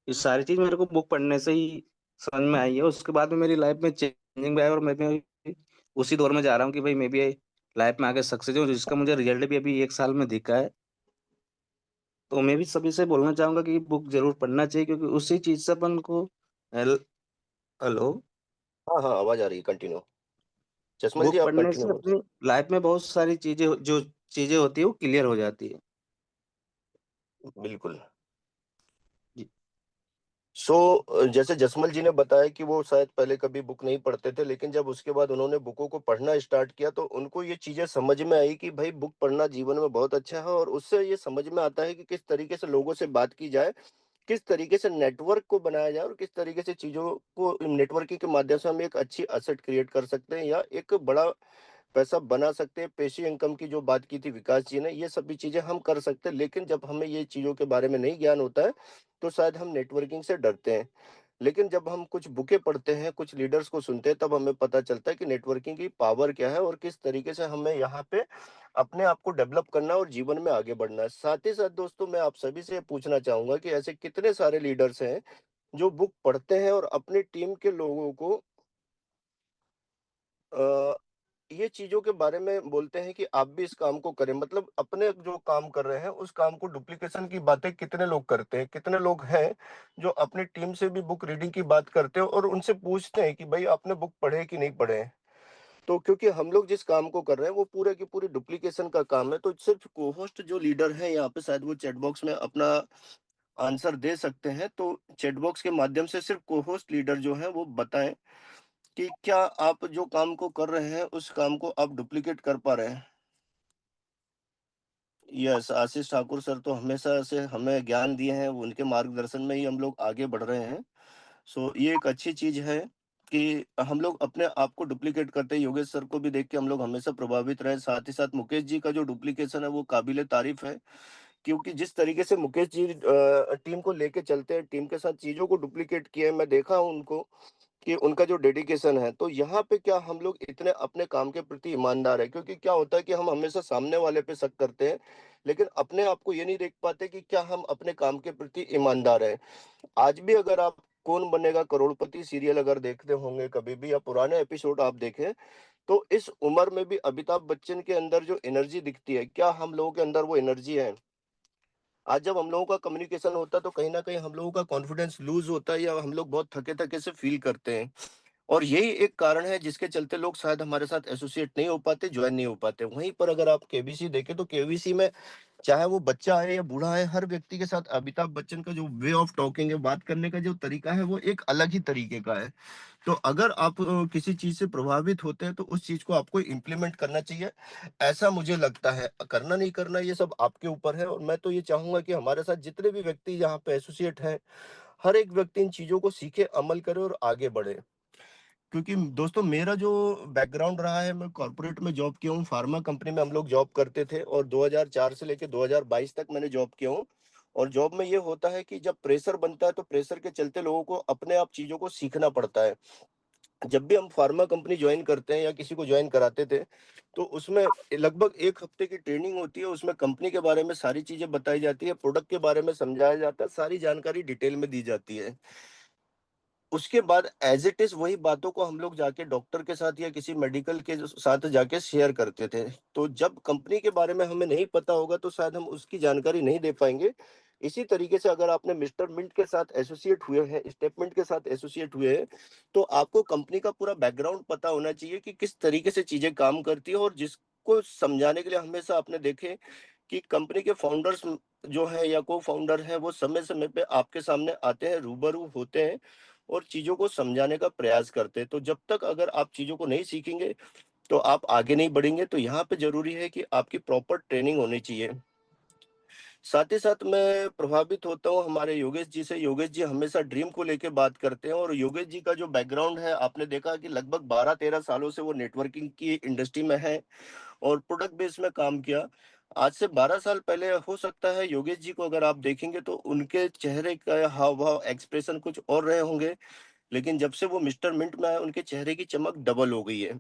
ये सारी चीज़ मेरे को बुक पढ़ने से ही समझ में आई है। उसके बाद में मेरी लाइफ में चेंजिंग भी आया और मैं भी उसी दौर में जा रहा हूँ कि भाई मैं भी लाइफ में आगे सक्सेस हूँ, जिसका मुझे रिजल्ट भी अभी 1 साल में दिखा है। तो मैं भी सभी से बोलना चाहूंगा कि बुक जरूर पढ़ना चाहिए, क्योंकि उसी चीज़ से अपन को हेलो, हाँ हाँ, आवाज आ रही है, कंटिन्यू। जसमल जी बुक आप पढ़ने कंटिन्यू से करो। अपनी लाइफ में बहुत सारी चीजें जो चीजें होती है वो क्लियर हो जाती है। बिल्कुल। जी। जैसे जसमल जी ने बताया कि वो शायद पहले कभी बुक नहीं पढ़ते थे, लेकिन जब उसके बाद उन्होंने बुकों को पढ़ना स्टार्ट किया तो उनको ये चीजें समझ में आई कि भाई बुक पढ़ना जीवन में बहुत अच्छा है, और उससे ये समझ में आता है कि किस तरीके से लोगों से बात की जाए, किस तरीके से नेटवर्क को बनाया जाए, और किस तरीके से चीजों को नेटवर्किंग के माध्यम से हम एक अच्छी असेट क्रिएट कर सकते हैं या एक बड़ा पैसा बना सकते हैं। पेशी इनकम की जो बात की थी विकास जी ने, ये सभी चीजें हम कर सकते हैं, लेकिन जब हमें ये चीजों के बारे में नहीं ज्ञान होता है तो शायद हम नेटवर्किंग से डरते हैं। लेकिन जब हम कुछ बुकें पढ़ते हैं, कुछ लीडर्स को सुनते हैं, तब हमें पता चलता है कि नेटवर्किंग की पावर क्या है और किस तरीके से हमें यहाँ पे अपने आप को डेवलप करना है और जीवन में आगे बढ़ना है। साथ ही साथ दोस्तों, मैं आप सभी से पूछना चाहूंगा कि ऐसे कितने सारे लीडर्स हैं जो बुक पढ़ते हैं और अपनी टीम के लोगों को ये चीज़ों के बारे में बोलते हैं कि आप भी इस काम को करें, मतलब अपने जो काम कर रहे हैं उस काम को डुप्लीकेशन की बातें कितने लोग करते हैं? कितने लोग हैं जो अपनी टीम से भी बुक रीडिंग की बात करते हैं और उनसे पूछते हैं कि भाई आपने बुक पढ़े कि नहीं पढ़े हैं? तो क्योंकि हम लोग जिस काम को कर रहे हैं वो पूरे की पूरी डुप्लीकेशन का काम है, तो सिर्फ को-होस्ट जो लीडर है यहाँ पे शायद वो चैट बॉक्स में अपना आंसर दे सकते हैं। तो चैट बॉक्स के माध्यम से सिर्फ को-होस्ट लीडर जो हैं वो बताएँ कि क्या आप जो काम को कर रहे हैं उस काम को आप डुप्लीकेट कर पा रहे हैं? यस, आशीष ठाकुर सर तो हमेशा से हमें ज्ञान दिए हैं, उनके मार्गदर्शन में ही हम लोग आगे बढ़ रहे हैं। ये एक अच्छी चीज़ है कि हम लोग अपने आप को डुप्लीकेट करते हैं। योगेश सर को भी देख के हम लोग हमेशा प्रभावित रहे। साथ ही साथ मुकेश जी का जो डुप्लीकेशन है वो काबिल-ए-तारीफ़ है, क्योंकि जिस तरीके से मुकेश जी टीम को लेके चलते हैं, टीम के साथ चीज़ों को डुप्लीकेट किए हैं, मैं देखा हूँ उनको कि उनका जो डेडिकेशन है। तो यहाँ पे क्या हम लोग इतने अपने काम के प्रति ईमानदार हैं? क्योंकि क्या होता है कि हम हमेशा सामने वाले पे शक करते हैं, लेकिन अपने आप को ये नहीं देख पाते कि क्या हम अपने काम के प्रति ईमानदार हैं। आज भी अगर आप कौन बनेगा करोड़पति सीरियल अगर देखते होंगे कभी भी, या पुराने एपिसोड आप देखें, तो इस उम्र में भी अमिताभ बच्चन के अंदर जो एनर्जी दिखती है, क्या हम लोगों के अंदर वो एनर्जी है? आज जब हम लोगों का कम्युनिकेशन होता है तो कहीं न कहीं हम लोगों का कॉन्फिडेंस लूज़ होता है, या हम लोग बहुत थके-थके से फ़ील करते हैं। और यही एक कारण है जिसके चलते लोग शायद हमारे साथ एसोसिएट नहीं हो पाते, जॉइन नहीं हो पाते। वहीं पर अगर आप केबीसी देखें तो केबीसी में चाहे वो बच्चा है या बूढ़ा है, हर व्यक्ति के साथ अमिताभ बच्चन का जो वे ऑफ टॉकिंग है, बात करने का जो तरीका है, वो एक अलग ही तरीके का है। तो अगर आप किसी चीज़ से प्रभावित होते हैं तो उस चीज़ को आपको इम्प्लीमेंट करना चाहिए, ऐसा मुझे लगता है। करना नहीं करना ये सब आपके ऊपर है, और मैं तो ये चाहूँगा कि हमारे साथ जितने भी व्यक्ति यहाँ पे एसोसिएट हैं, हर एक व्यक्ति इन चीज़ों को सीखे, अमल करे और आगे बढ़े। क्योंकि दोस्तों मेरा जो बैकग्राउंड रहा है, मैं कॉर्पोरेट में जॉब किया हूँ, फार्मा कंपनी में हम लोग जॉब करते थे, और 2004 से लेके 2022 तक मैंने जॉब किया हूँ। और जॉब में ये होता है कि जब प्रेशर बनता है तो प्रेशर के चलते लोगों को अपने आप चीज़ों को सीखना पड़ता है। जब भी हम फार्मा कंपनी जॉइन करते हैं या किसी को जॉइन कराते थे, तो उसमें लगभग 1 हफ्ते की ट्रेनिंग होती है, उसमें कंपनी के बारे में सारी चीज़ें बताई जाती है, प्रोडक्ट के बारे में समझाया जाता है, सारी जानकारी डिटेल में दी जाती है। उसके बाद एज इट इज वही बातों को हम लोग जाके डॉक्टर के साथ या किसी मेडिकल के साथ जाके शेयर करते थे। तो जब कंपनी के बारे में हमें नहीं पता होगा तो शायद हम उसकी जानकारी नहीं दे पाएंगे। इसी तरीके से अगर आपने मिस्टर मिंट के साथ एसोसिएट हुए हैं, स्टेटमेंट के साथ एसोसिएट हुए हैं, तो आपको कंपनी का पूरा बैकग्राउंड पता होना चाहिए कि किस तरीके से चीजें काम करती है। और जिसको समझाने के लिए हमेशा आपने देखे कि कंपनी के फाउंडर्स जो है या को फाउंडर है, वो समय समय पे आपके सामने आते हैं, रूबरू होते हैं और चीज़ों को समझाने का प्रयास करते हैं। तो जब तक अगर आप चीज़ों को नहीं सीखेंगे, तो आप आगे नहीं बढ़ेंगे। तो यहाँ पे ज़रूरी है कि आपकी प्रॉपर ट्रेनिंग होनी चाहिए। साथ ही साथ मैं प्रभावित होता हूँ हमारे योगेश जी से। योगेश जी हमेशा ड्रीम को लेके बात करते हैं और योगेश जी का जो बैकग्राउंड है, आपने देखा कि लगभग 12-13 सालों से वो नेटवर्किंग की इंडस्ट्री में है और प्रोडक्ट बेस में काम किया। आज से 12 साल पहले हो सकता है योगेश जी को अगर आप देखेंगे तो उनके चेहरे का हाव-भाव, एक्सप्रेशन कुछ और रहे होंगे। लेकिन जब से वो मिस्टर मिंट में आए, उनके चेहरे की चमक डबल हो गई है।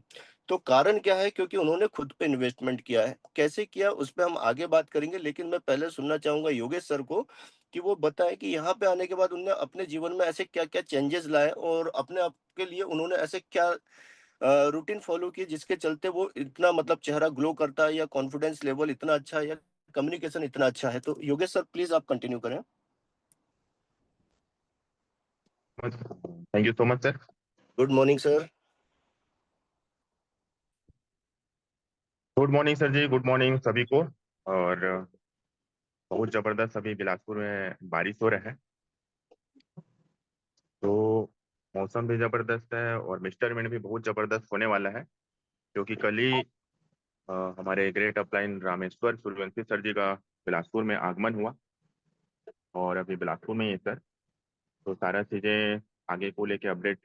तो कारण क्या है? क्योंकि उन्होंने खुद पे इन्वेस्टमेंट किया है। कैसे किया उस पे हम आगे बात करेंगे, लेकिन मैं पहले सुनना चाहूँगा योगेश सर को कि वो बताएँ कि यहाँ पे आने के बाद उन्होंने अपने जीवन में ऐसे क्या-क्या चेंजेज़ लाए और अपने आप के लिए उन्होंने ऐसे क्या रूटीन फ़ॉलो किए जिसके चलते वो इतना मतलब चेहरा ग्लो करता है या कॉन्फिडेंस लेवल इतना अच्छा है या कम्युनिकेशन इतना अच्छा है। तो योगेश सर प्लीज़ आप कंटिन्यू करें। Thank you so much sir. Good morning sir. Good morning sir ji, good morning सभी को। और बहुत जबरदस्त अभी बिलासपुर में बारिश हो रहा है, तो मौसम भी जबरदस्त है और मिस्टर मिनट भी बहुत जबरदस्त होने वाला है, क्योंकि कल ही हमारे great upline Rameshwar Suryavanshi sir ji का बिलासपुर में आगमन हुआ और अभी बिलासपुर में ही है सर। तो सारा चीज़ें आगे को लेके अपडेट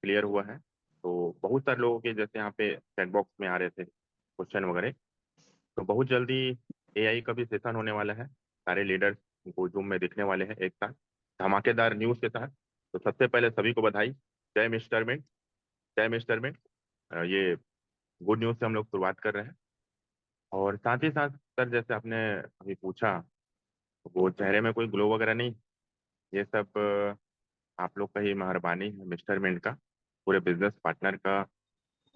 क्लियर हुआ है। तो बहुत सारे लोगों के जैसे यहाँ पे चैट बॉक्स में आ रहे थे क्वेश्चन वगैरह, तो बहुत जल्दी एआई का भी सेशन होने वाला है। सारे लीडर्स को जूम में दिखने वाले हैं एक साथ धमाकेदार न्यूज़ के साथ। तो सबसे पहले सभी को बधाई। जय मिस्टर मिंट, जय मिस्टर मिंट। ये गुड न्यूज़ से हम लोग शुरुआत कर रहे हैं। और साथ ही साथ सर, जैसे आपने अभी पूछा, वो चेहरे में कोई ग्लो वगैरह नहीं, ये सब आप लोग का ही मेहरबानी है, मिस्टर मिंट का, पूरे बिजनेस पार्टनर का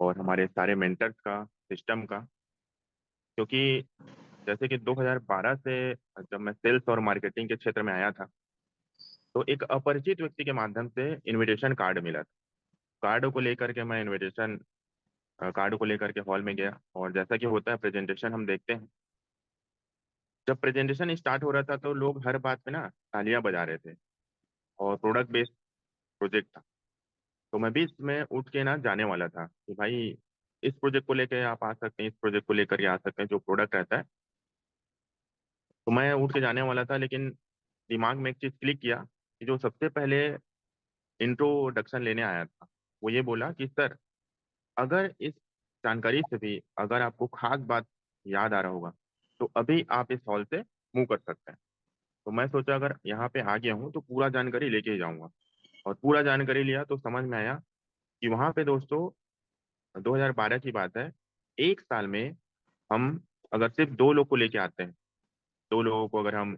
और हमारे सारे मेंटर्स का, सिस्टम का। क्योंकि जैसे कि 2012 से जब मैं सेल्स और मार्केटिंग के क्षेत्र में आया था, तो एक अपरिचित व्यक्ति के माध्यम से इनविटेशन कार्ड मिला था। कार्ड को लेकर के मैं इनविटेशन कार्ड को लेकर के हॉल में गया और जैसा कि होता है प्रेजेंटेशन हम देखते हैं। जब प्रेजेंटेशन स्टार्ट हो रहा था तो लोग हर बात पे ना तालियां बजा रहे थे और प्रोडक्ट बेस्ड प्रोजेक्ट था। तो मैं भी इसमें उठ के ना जाने वाला था कि भाई इस प्रोजेक्ट को लेकर आप आ सकते हैं, इस प्रोजेक्ट को लेकर के आ सकते हैं, जो प्रोडक्ट रहता है। तो मैं उठ के जाने वाला था, लेकिन दिमाग में एक चीज़ क्लिक किया कि जो सबसे पहले इंट्रोडक्शन लेने आया था, वो ये बोला कि सर, अगर इस जानकारी से भी अगर आपको खास बात याद आ रहा होगा, तो अभी आप इस हॉल से मूव कर सकते हैं। तो मैं सोचा अगर यहाँ पे आ गया हूँ तो पूरा जानकारी लेके ही जाऊँगा, और पूरा जानकारी लिया तो समझ में आया कि वहाँ पे दोस्तों 2012 की बात है, 1 साल में हम अगर सिर्फ 2 लोग को लेके आते हैं, 2 लोगों को अगर हम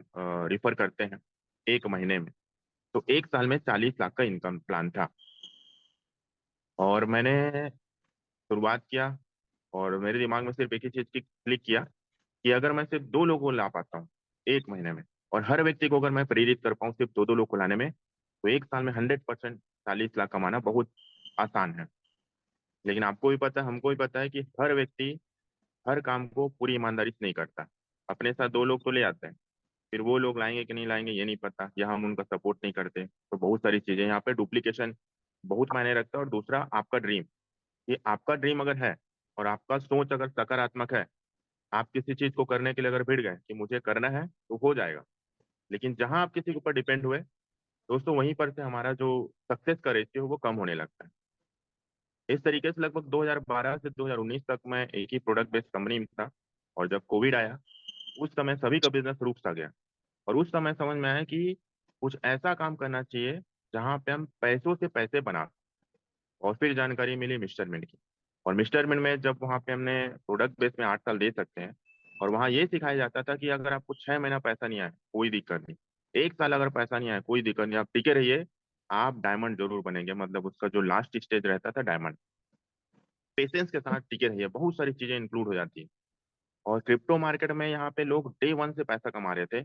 रिफ़र करते हैं 1 महीने में, तो 1 साल में 40 लाख का इनकम प्लान था। और मैंने शुरुआत किया और मेरे दिमाग में सिर्फ एक ही चीज़ की क्लिक किया कि अगर मैं सिर्फ 2 लोगों को ला पाता हूँ 1 महीने में, और हर व्यक्ति को अगर मैं प्रेरित कर पाऊँ सिर्फ 2-2 लोग को लाने में, तो 1 साल में 100% 40 लाख कमाना बहुत आसान है। लेकिन आपको भी पता है, हमको भी पता है कि हर व्यक्ति हर काम को पूरी ईमानदारी से नहीं करता। अपने साथ 2 लोग तो ले आते हैं, फिर वो लोग लाएँगे कि नहीं लाएँगे ये नहीं पता, या हम उनका सपोर्ट नहीं करते। तो बहुत सारी चीज़ें यहाँ पे डुप्लीकेशन बहुत मायने रखता है। और दूसरा आपका ड्रीम, ये आपका ड्रीम अगर है और आपका सोच अगर सकारात्मक है, आप किसी चीज़ को करने के लिए अगर भिड़ गए कि मुझे करना है, तो हो जाएगा। लेकिन जहाँ आप किसी के ऊपर डिपेंड हुए, दोस्तों वहीं पर से हमारा जो सक्सेस का रेशियो है वो कम होने लगता है। इस तरीके से लगभग 2012 से 2019 तक मैं एक ही प्रोडक्ट बेस्ड कंपनी में था, और जब कोविड आया, उस समय सभी का बिज़नेस रुक सा गया। और उस समय समझ में आया कि कुछ ऐसा काम करना चाहिए, जहाँ पे हम पैसों से पैसे बना। और फिर जानकारी मिली मिस्टर मिंट की। और मिस्टर मिंट में जब वहाँ पे हमने प्रोडक्ट बेस में 8 साल दे सकते हैं, और वहाँ ये सिखाया जाता था कि अगर आपको 6 महीना पैसा नहीं आया, कोई दिक्कत नहीं। 1 साल अगर पैसा नहीं आया, कोई दिक्कत नहीं, आप टिके रहिए, आप डायमंड जरूर बनेंगे, मतलब उसका जो लास्ट स्टेज रहता था डायमंड। पेशेंस के साथ टिके रहिए, बहुत सारी चीजें इंक्लूड हो जाती है। और क्रिप्टो मार्केट में यहाँ पे लोग डे वन से पैसा कमा रहे थे,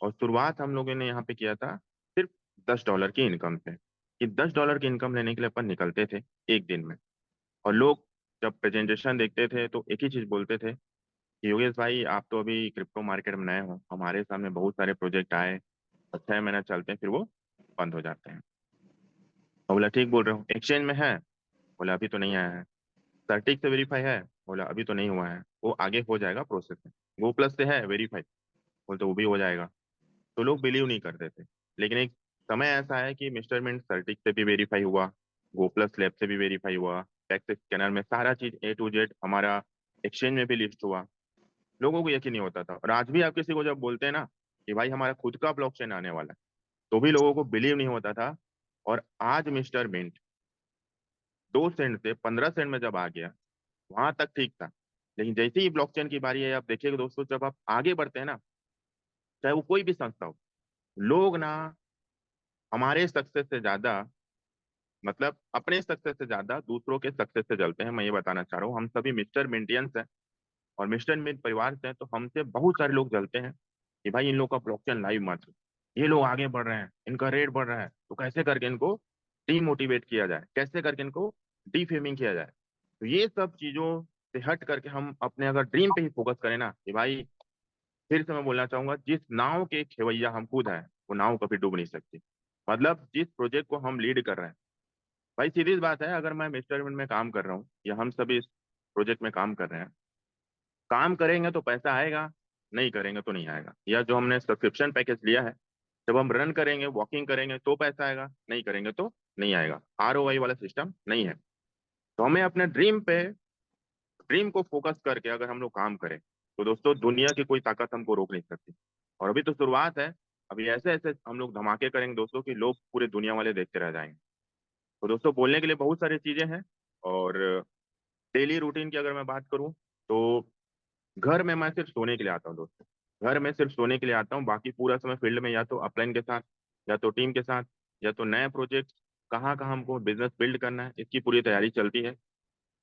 और शुरुआत हम लोगों ने यहाँ पे किया था सिर्फ $10 की इनकम से, कि $10 की इनकम लेने के लिए अपन निकलते थे एक दिन में। और लोग जब प्रेजेंटेशन देखते थे तो एक ही चीज बोलते थे कि योगेश भाई आप तो अभी क्रिप्टो मार्केट में नए हो, हमारे सामने बहुत सारे प्रोजेक्ट आए, 6 महीना चलते हैं फिर वो बंद हो जाते हैं। तो बोला ठीक बोल रहे हो, एक्सचेंज में है? बोला अभी तो नहीं आया है। सर्टिक से वेरीफाई है? बोला अभी तो नहीं हुआ है, वो आगे हो जाएगा प्रोसेस में। गो प्लस से है वेरीफाई? बोलते वो भी हो जाएगा। तो लोग बिलीव नहीं करते थे। लेकिन एक समय ऐसा है कि मिस्टर मिंट सर्टिक से भी वेरीफाई हुआ, गो प्लस लैब से भी वेरीफाई हुआ, टैक्स स्कैनर में सारा चीज A to Z हमारा एक्सचेंज में भी लिस्ट हुआ। लोगों को यकीन नहीं होता था। और आज भी आप किसी को जब बोलते हैं ना कि भाई हमारा खुद का ब्लॉकचेन आने वाला है, तो भी लोगों को बिलीव नहीं होता था। और आज मिस्टर मिंट 2 सेंट से 15 सेंट में जब आ गया, वहां तक ठीक था। लेकिन जैसे ही ब्लॉकचेन की बारी है, आप देखिएगा दोस्तों, जब आप आगे बढ़ते हैं ना, चाहे वो कोई भी संस्था हो, लोग ना हमारे सक्सेस से ज्यादा, मतलब अपने सक्सेस से ज्यादा दूसरों के सक्सेस से जलते हैं। मैं ये बताना चाह रहा हूँ, हम सभी मिस्टर मिंटियंस हैं और मिस्टर मिंट परिवार से हैं, तो हमसे बहुत सारे लोग जलते हैं कि भाई इन लोग का ब्लॉकचेन लाइव मत हो, ये लोग आगे बढ़ रहे हैं, इनका रेट बढ़ रहा है, तो कैसे करके इनको डीमोटिवेट किया जाए, कैसे करके इनको डीफेमिंग किया जाए। तो ये सब चीजों से हट करके हम अपने अगर ड्रीम पे ही फोकस करें ना, कि भाई फिर से मैं बोलना चाहूंगा, जिस नाव के खेवैया हम खुद हैं, वो नाव कभी डूब नहीं सकती। मतलब जिस प्रोजेक्ट को हम लीड कर रहे हैं, भाई सीधी सी बात है, अगर मैं मिस्टर में काम कर रहा हूँ या हम सभी इस प्रोजेक्ट में काम कर रहे हैं, काम करेंगे तो पैसा आएगा, नहीं करेंगे तो नहीं आएगा। या जो हमने सब्सक्रिप्शन पैकेज लिया है, जब हम रन करेंगे वॉकिंग करेंगे तो पैसा आएगा, नहीं करेंगे तो नहीं आएगा। ROI वाला सिस्टम नहीं है। तो हमें अपने ड्रीम को फोकस करके अगर हम लोग काम करें, तो दोस्तों दुनिया की कोई ताकत हमको रोक नहीं सकती। और अभी तो शुरुआत है, अभी ऐसे ऐसे हम लोग धमाके करेंगे दोस्तों कि लोग पूरे दुनिया वाले देखते रह जाएंगे। तो दोस्तों बोलने के लिए बहुत सारी चीजें हैं। और डेली रूटीन की अगर मैं बात करूं, तो घर में मैं सिर्फ सोने के लिए आता हूँ दोस्तों। घर में सिर्फ सोने के लिए आता हूँ, बाकी पूरा समय फील्ड में, या तो अपलाइन के साथ, या तो टीम के साथ, या तो नए प्रोजेक्ट कहाँ कहाँ हमको बिजनेस बिल्ड करना है, इसकी पूरी तैयारी चलती है।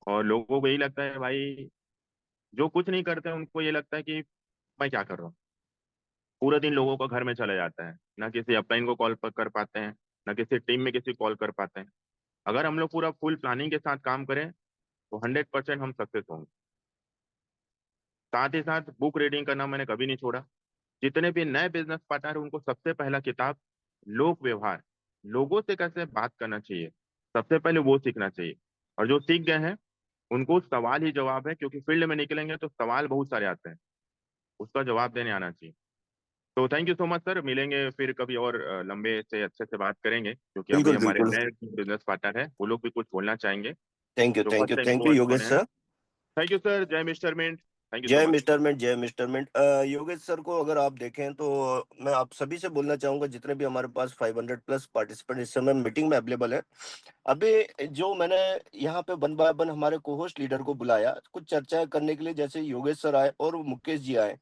और लोगों को यही लगता है भाई, जो कुछ नहीं करते उनको ये लगता है कि मैं क्या कर रहा हूँ। पूरा दिन लोगों का घर में चला जाता है, ना किसी अपलाइन को कॉल कर पाते हैं, ना किसी टीम में किसी कॉल कर पाते हैं। अगर हम लोग पूरा फुल प्लानिंग के साथ काम करें, तो 100% हम सक्सेस होंगे। साथ ही साथ बुक रीडिंग करना मैंने कभी नहीं छोड़ा। जितने भी नए बिजनेस पार्टनर, उनको सबसे पहला किताब लोक व्यवहार, लोगों से कैसे बात करना चाहिए, सबसे पहले वो सीखना चाहिए। और जो सीख गए हैं उनको सवाल ही जवाब है, क्योंकि फील्ड में निकलेंगे तो सवाल बहुत सारे आते हैं, उसका जवाब देने आना चाहिए। तो thank you so much sir, मिलेंगे फिर कभी और लंबे से अच्छे से बात करेंगे, क्योंकि अभी बिल्कुल हमारे बिल्कुल। नए बिजनेस पार्टनर है, वो लोग भी कुछ बोलना चाहेंगे, थैंक यू जो thank first you time thank you involve Yogesh होने हैं। सर। थैंक यू सर, जय mister mint, thank you so जय मच। मिस्टर मिंट, जय मिस्टर मिंट। योगेश सर को अगर आप देखें तो मैं आप सभी से बोलना चाहूंगा, जितने भी हमारे पास 500 प्लस पार्टिसिपेंट इस समय मीटिंग में अवेलेबल है। अभी जो मैंने यहाँ पे वन बाय वन हमारे को होस्ट लीडर को बुलाया कुछ चर्चाएं करने के लिए, जैसे योगेश सर आए और मुकेश जी आए।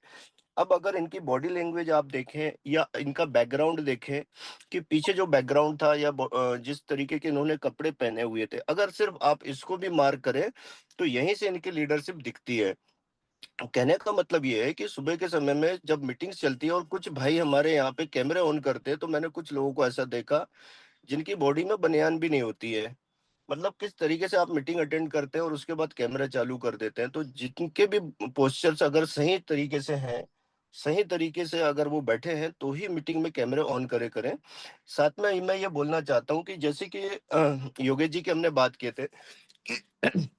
अब अगर इनकी बॉडी लैंग्वेज आप देखें या इनका बैकग्राउंड देखें, कि पीछे जो बैकग्राउंड था या जिस तरीके के इन्होंने कपड़े पहने हुए थे, अगर सिर्फ आप इसको भी मार्क करें, तो यहीं से इनकी लीडरशिप दिखती है। कहने का मतलब ये है कि सुबह के समय में जब मीटिंग्स चलती है और कुछ भाई हमारे यहाँ पे कैमरे ऑन करते हैं, तो मैंने कुछ लोगों को ऐसा देखा जिनकी बॉडी में बनियान भी नहीं होती है। मतलब किस तरीके से आप मीटिंग अटेंड करते हैं और उसके बाद कैमरा चालू कर देते हैं। तो जिनके भी पोस्चर्स अगर सही तरीके से हैं, सही तरीके से अगर वो बैठे हैं, तो ही मीटिंग में कैमरे ऑन करें। साथ में मैं ये बोलना चाहता हूँ कि जैसे कि योगेश जी की हमने बात किए थे कि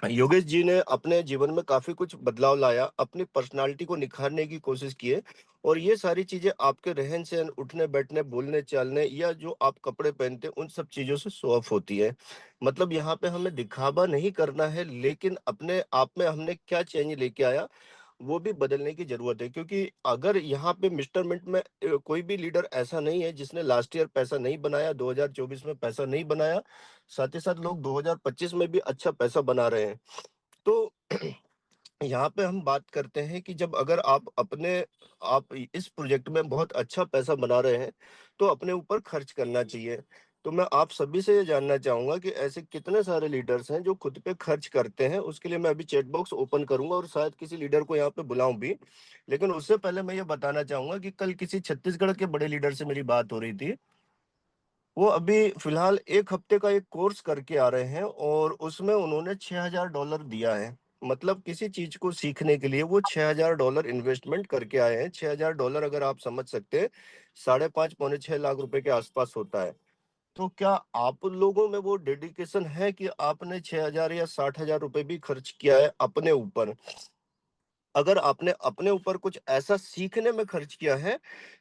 योगेश जी ने अपने जीवन में काफी कुछ बदलाव लाया, अपनी पर्सनालिटी को निखारने की कोशिश की है। और ये सारी चीजें आपके रहन सहन, उठने बैठने, बोलने चालने, या जो आप कपड़े पहनते हैं, उन सब चीजों से शो ऑफ होती है। मतलब यहाँ पे हमें दिखावा नहीं करना है, लेकिन अपने आप में हमने क्या चेंज लेके आया, वो भी बदलने की जरूरत है। क्योंकि अगर यहाँ पे मिस्टर मिंट में कोई भी लीडर ऐसा नहीं है जिसने लास्ट ईयर पैसा नहीं बनाया, 2024 में पैसा नहीं बनाया। साथ ही साथ लोग 2025 में भी अच्छा पैसा बना रहे हैं। तो यहाँ पे हम बात करते हैं कि जब अगर आप इस प्रोजेक्ट में बहुत अच्छा पैसा बना रहे हैं, तो अपने ऊपर खर्च करना चाहिए। तो मैं आप सभी से ये जानना चाहूँगा कि ऐसे कितने सारे लीडर्स हैं जो खुद पे खर्च करते हैं? उसके लिए मैं अभी चैट बॉक्स ओपन करूँगा और शायद किसी लीडर को यहाँ पे बुलाऊँ भी। लेकिन उससे पहले मैं ये बताना चाहूँगा कि कल किसी छत्तीसगढ़ के बड़े लीडर से मेरी बात हो रही थी। वो अभी फिलहाल 1 हफ्ते का एक कोर्स करके आ रहे हैं और उसमें उन्होंने $6000 दिया है। मतलब किसी चीज़ को सीखने के लिए वो $6000 इन्वेस्टमेंट करके आए हैं। $6000 अगर आप समझ सकते हैं, साढ़े 5 पौने 6 लाख रुपए के आसपास होता है। तो क्या आप लोगों में वो डेडिकेशन है कि आपने 6000 या 60,000 रुपए भी खर्च किया है अपने ऊपर? अगर आपने अपने ऊपर कुछ ऐसा सीखने में खर्च किया है,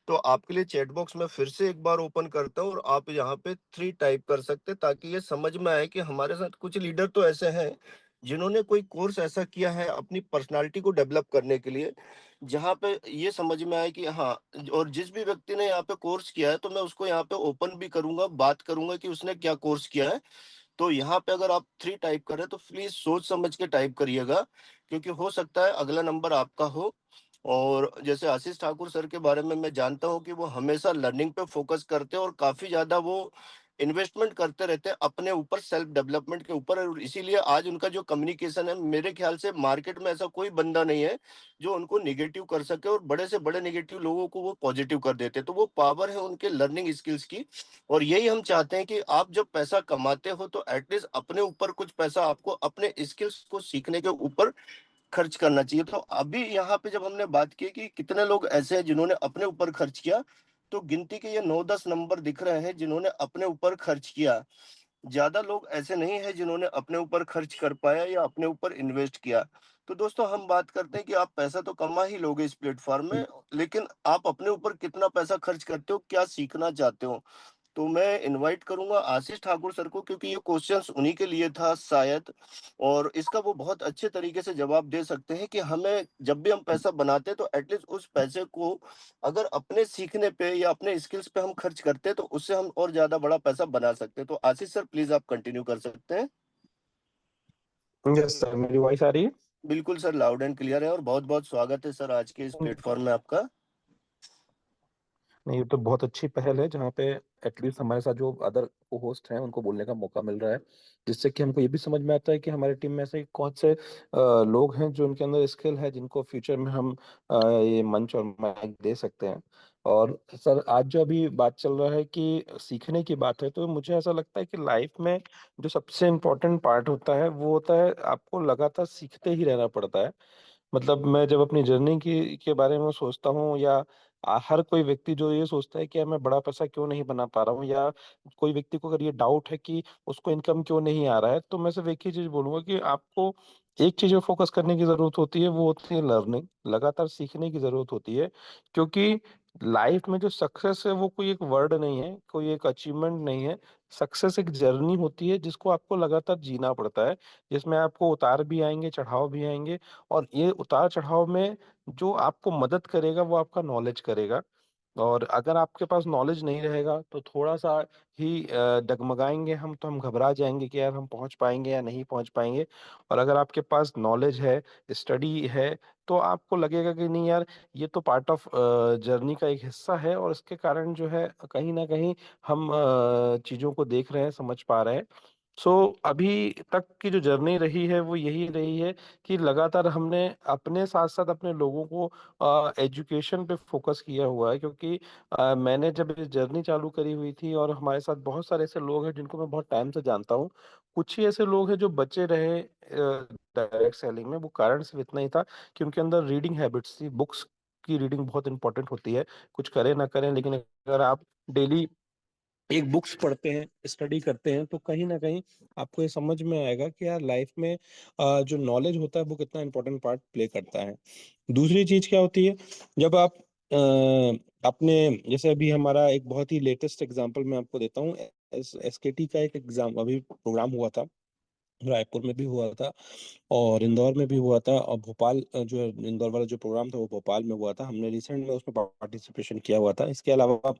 तो आपके लिए चैट बॉक्स मैं फिर से एक बार ओपन करता हूँ और आप यहाँ पे 3 टाइप कर सकते हैं ताकि ये समझ में आए कि हमारे साथ कुछ लीडर तो ऐसे हैं, जिन्होंने कोई कोर्स ऐसा किया है अपनी पर्सनैलिटी को डेवलप करने के लिए, जहाँ पे ये समझ में आए कि हाँ, और जिस भी व्यक्ति ने यहाँ पे कोर्स किया है, तो मैं उसको यहाँ पे ओपन भी करूँगा, बात करूँगा कि उसने क्या कोर्स किया है। तो यहाँ पे अगर आप 3 टाइप कर रहे हैं तो प्लीज़ सोच समझ के टाइप करिएगा, क्योंकि हो सकता है अगला नंबर आपका हो। और जैसे आशीष ठाकुर सर के बारे में मैं जानता हूँ कि वो हमेशा लर्निंग पे फ़ोकस करते हैं और काफ़ी ज़्यादा वो इन्वेस्टमेंट करते रहते हैं अपने ऊपर सेल्फ डेवलपमेंट के ऊपर, और इसीलिए आज उनका जो कम्युनिकेशन है, मेरे ख़्याल से मार्केट में ऐसा कोई बंदा नहीं है, जो उनको नेगेटिव कर सके और बड़े से बड़े नेगेटिव लोगों को वो पॉज़िटिव कर देते हैं। तो वो पावर है उनके लर्निंग स्किल्स की। और यही हम चाहते हैं कि आप जब पैसा कमाते हो तो एटलीस्ट अपने ऊपर कुछ पैसा आपको अपने स्किल्स को सीखने के ऊपर खर्च करना चाहिए। तो अभी यहाँ पे जब हमने बात की कि कितने लोग ऐसे हैं जिन्होंने अपने ऊपर खर्च किया, तो गिनती के ये 9-10 नंबर दिख रहे हैं जिन्होंने अपने ऊपर खर्च किया। ज़्यादा लोग ऐसे नहीं हैं जिन्होंने अपने ऊपर खर्च कर पाया या अपने ऊपर इन्वेस्ट किया। तो दोस्तों हम बात करते हैं कि आप पैसा तो कमा ही लोगे इस प्लेटफ़ॉर्म में, लेकिन आप अपने ऊपर कितना पैसा खर्च करते हो, क्या सीखना चाहते हो? तो मैं इनवाइट करूँगा आशीष ठाकुर सर को, क्योंकि ये क्वेश्चंस उन्हीं के लिए था शायद, और इसका वो बहुत अच्छे तरीके से जवाब दे सकते हैं कि हमें जब भी हम पैसा बनाते हैं तो एटलीस्ट उस पैसे को अगर अपने सीखने पे या अपने स्किल्स पे हम खर्च करते हैं तो उससे हम और ज़्यादा बड़ा पैसा बना सकते हैं। तो आशीष सर प्लीज़ आप कंटिन्यू कर सकते हैं। यस सर, मेरी वॉइस आ रही है? बिल्कुल सर, लाउड एंड क्लियर है और बहुत-बहुत स्वागत है सर आज के इस प्लेटफ़ॉर्म में आपका। नहीं, ये तो बहुत अच्छी पहल है जहाँ पे एटलीस्ट हमारे साथ जो अदर को-होस्ट हैं उनको बोलने का मौका मिल रहा है, जिससे कि हमको ये भी समझ में आता है कि हमारी टीम में ऐसे कौन से लोग हैं जो उनके अंदर स्किल है जिनको फ्यूचर में हम ये मंच और माइक दे सकते हैं। और सर आज जो अभी बात चल रहा है कि सीखने की बात है, तो मुझे ऐसा लगता है कि लाइफ में जो सबसे इम्पोर्टेंट पार्ट होता है वो होता है आपको लगातार सीखते ही रहना पड़ता है। मतलब मैं जब अपनी जर्नी की के बारे में सोचता हूँ या हर कोई व्यक्ति जो ये सोचता है कि यार मैं बड़ा पैसा क्यों नहीं बना पा रहा हूँ या कोई व्यक्ति को अगर ये डाउट है कि उसको इनकम क्यों नहीं आ रहा है, तो मैं सिर्फ एक ही चीज़ बोलूँगा कि आपको एक चीज़ पे फ़ोकस करने की ज़रूरत होती है, वो होती है लर्निंग, लगातार सीखने की ज़रूरत होती है। क्योंकि लाइफ़ में जो सक्सेस है वो कोई एक वर्ड नहीं है, कोई एक अचीवमेंट नहीं है। सक्सेस एक जर्नी होती है जिसको आपको लगातार जीना पड़ता है, जिसमें आपको उतार भी आएँगे, चढ़ाव भी आएँगे। और ये उतार-चढ़ाव में जो आपको मदद करेगा वो आपका नॉलेज करेगा। और अगर आपके पास नॉलेज नहीं रहेगा तो थोड़ा-सा ही डगमगाएँगे हम, तो हम घबरा जाएँगे कि यार हम पहुँच पाएँगे या नहीं पहुँच पाएँगे। और अगर आपके पास नॉलेज है, स्टडी है, तो आपको लगेगा कि नहीं यार ये तो पार्ट ऑफ जर्नी का एक हिस्सा है और इसके कारण जो है कहीं न कहीं हम चीज़ों को देख रहे हैं, समझ पा रहे हैं। सो अभी तक की जो जर्नी रही है वो यही रही है कि लगातार हमने अपने साथ-साथ अपने लोगों को एजुकेशन पे फ़ोकस किया हुआ है, क्योंकि मैंने जब ये जर्नी चालू करी हुई थी और हमारे साथ बहुत सारे ऐसे लोग हैं जिनको मैं बहुत टाइम से जानता हूँ। कुछ ही ऐसे लोग हैं जो बचे रहे डायरेक्ट सेलिंग में, वो कारण सिर्फ़ इतना ही था कि उनके अंदर रीडिंग हैबिट्स थी। बुक्स की रीडिंग बहुत इम्पोर्टेंट होती है, कुछ करें ना करें, लेकिन अगर आप डेली एक बुक्स पढ़ते हैं, स्टडी करते हैं, तो कहीं न कहीं आपको ये समझ में आएगा कि यार लाइफ़ में जो नॉलेज होता है वो कितना इम्पोर्टेंट पार्ट प्ले करता है। दूसरी चीज़ क्या होती है, जब आप अपने जैसे अभी हमारा एक बहुत ही लेटेस्ट एग्ज़ाम्पल मैं आपको देता हूँ। एसकेटी का एक एग्ज़ाम अभी प्रोग्राम हुआ था, रायपुर में भी हुआ था और इंदौर में भी हुआ था और भोपाल जो है इंदौर वाला जो प्रोग्राम था वो भोपाल में हुआ था। हमने रिसेंट में उसमें पार्टिसिपेशन किया हुआ था। इसके अलावा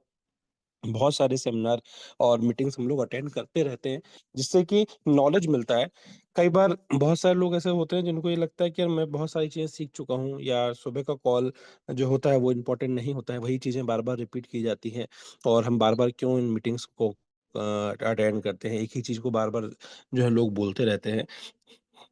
बहुत सारे सेमिनार और मीटिंग्स हम लोग अटेंड करते रहते हैं, जिससे कि नॉलेज मिलता है। कई बार बहुत सारे लोग ऐसे होते हैं जिनको ये लगता है कि यार मैं बहुत सारी चीज़ें सीख चुका हूँ, या सुबह का कॉल जो होता है वो इम्पोर्टेंट नहीं होता है, वही चीज़ें बार-बार रिपीट की जाती हैं और हम बार-बार क्यों इन मीटिंग्स को अटेंड करते हैं, एक ही चीज़ को बार-बार जो है लोग बोलते रहते हैं।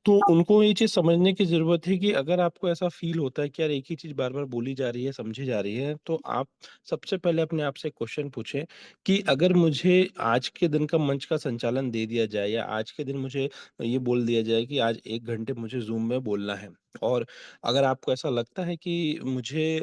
तो उनको ये चीज़ समझने की ज़रूरत है कि अगर आपको ऐसा फ़ील होता है कि यार एक ही चीज़ बार-बार बोली जा रही है, समझी जा रही है, तो आप सबसे पहले अपने आप से क्वेश्चन पूछें कि अगर मुझे आज के दिन का मंच का संचालन दे दिया जाए, या आज के दिन मुझे ये बोल दिया जाए कि आज 1 घंटे मुझे ज़ूम में बोलना है, और अगर आपको ऐसा लगता है कि मुझे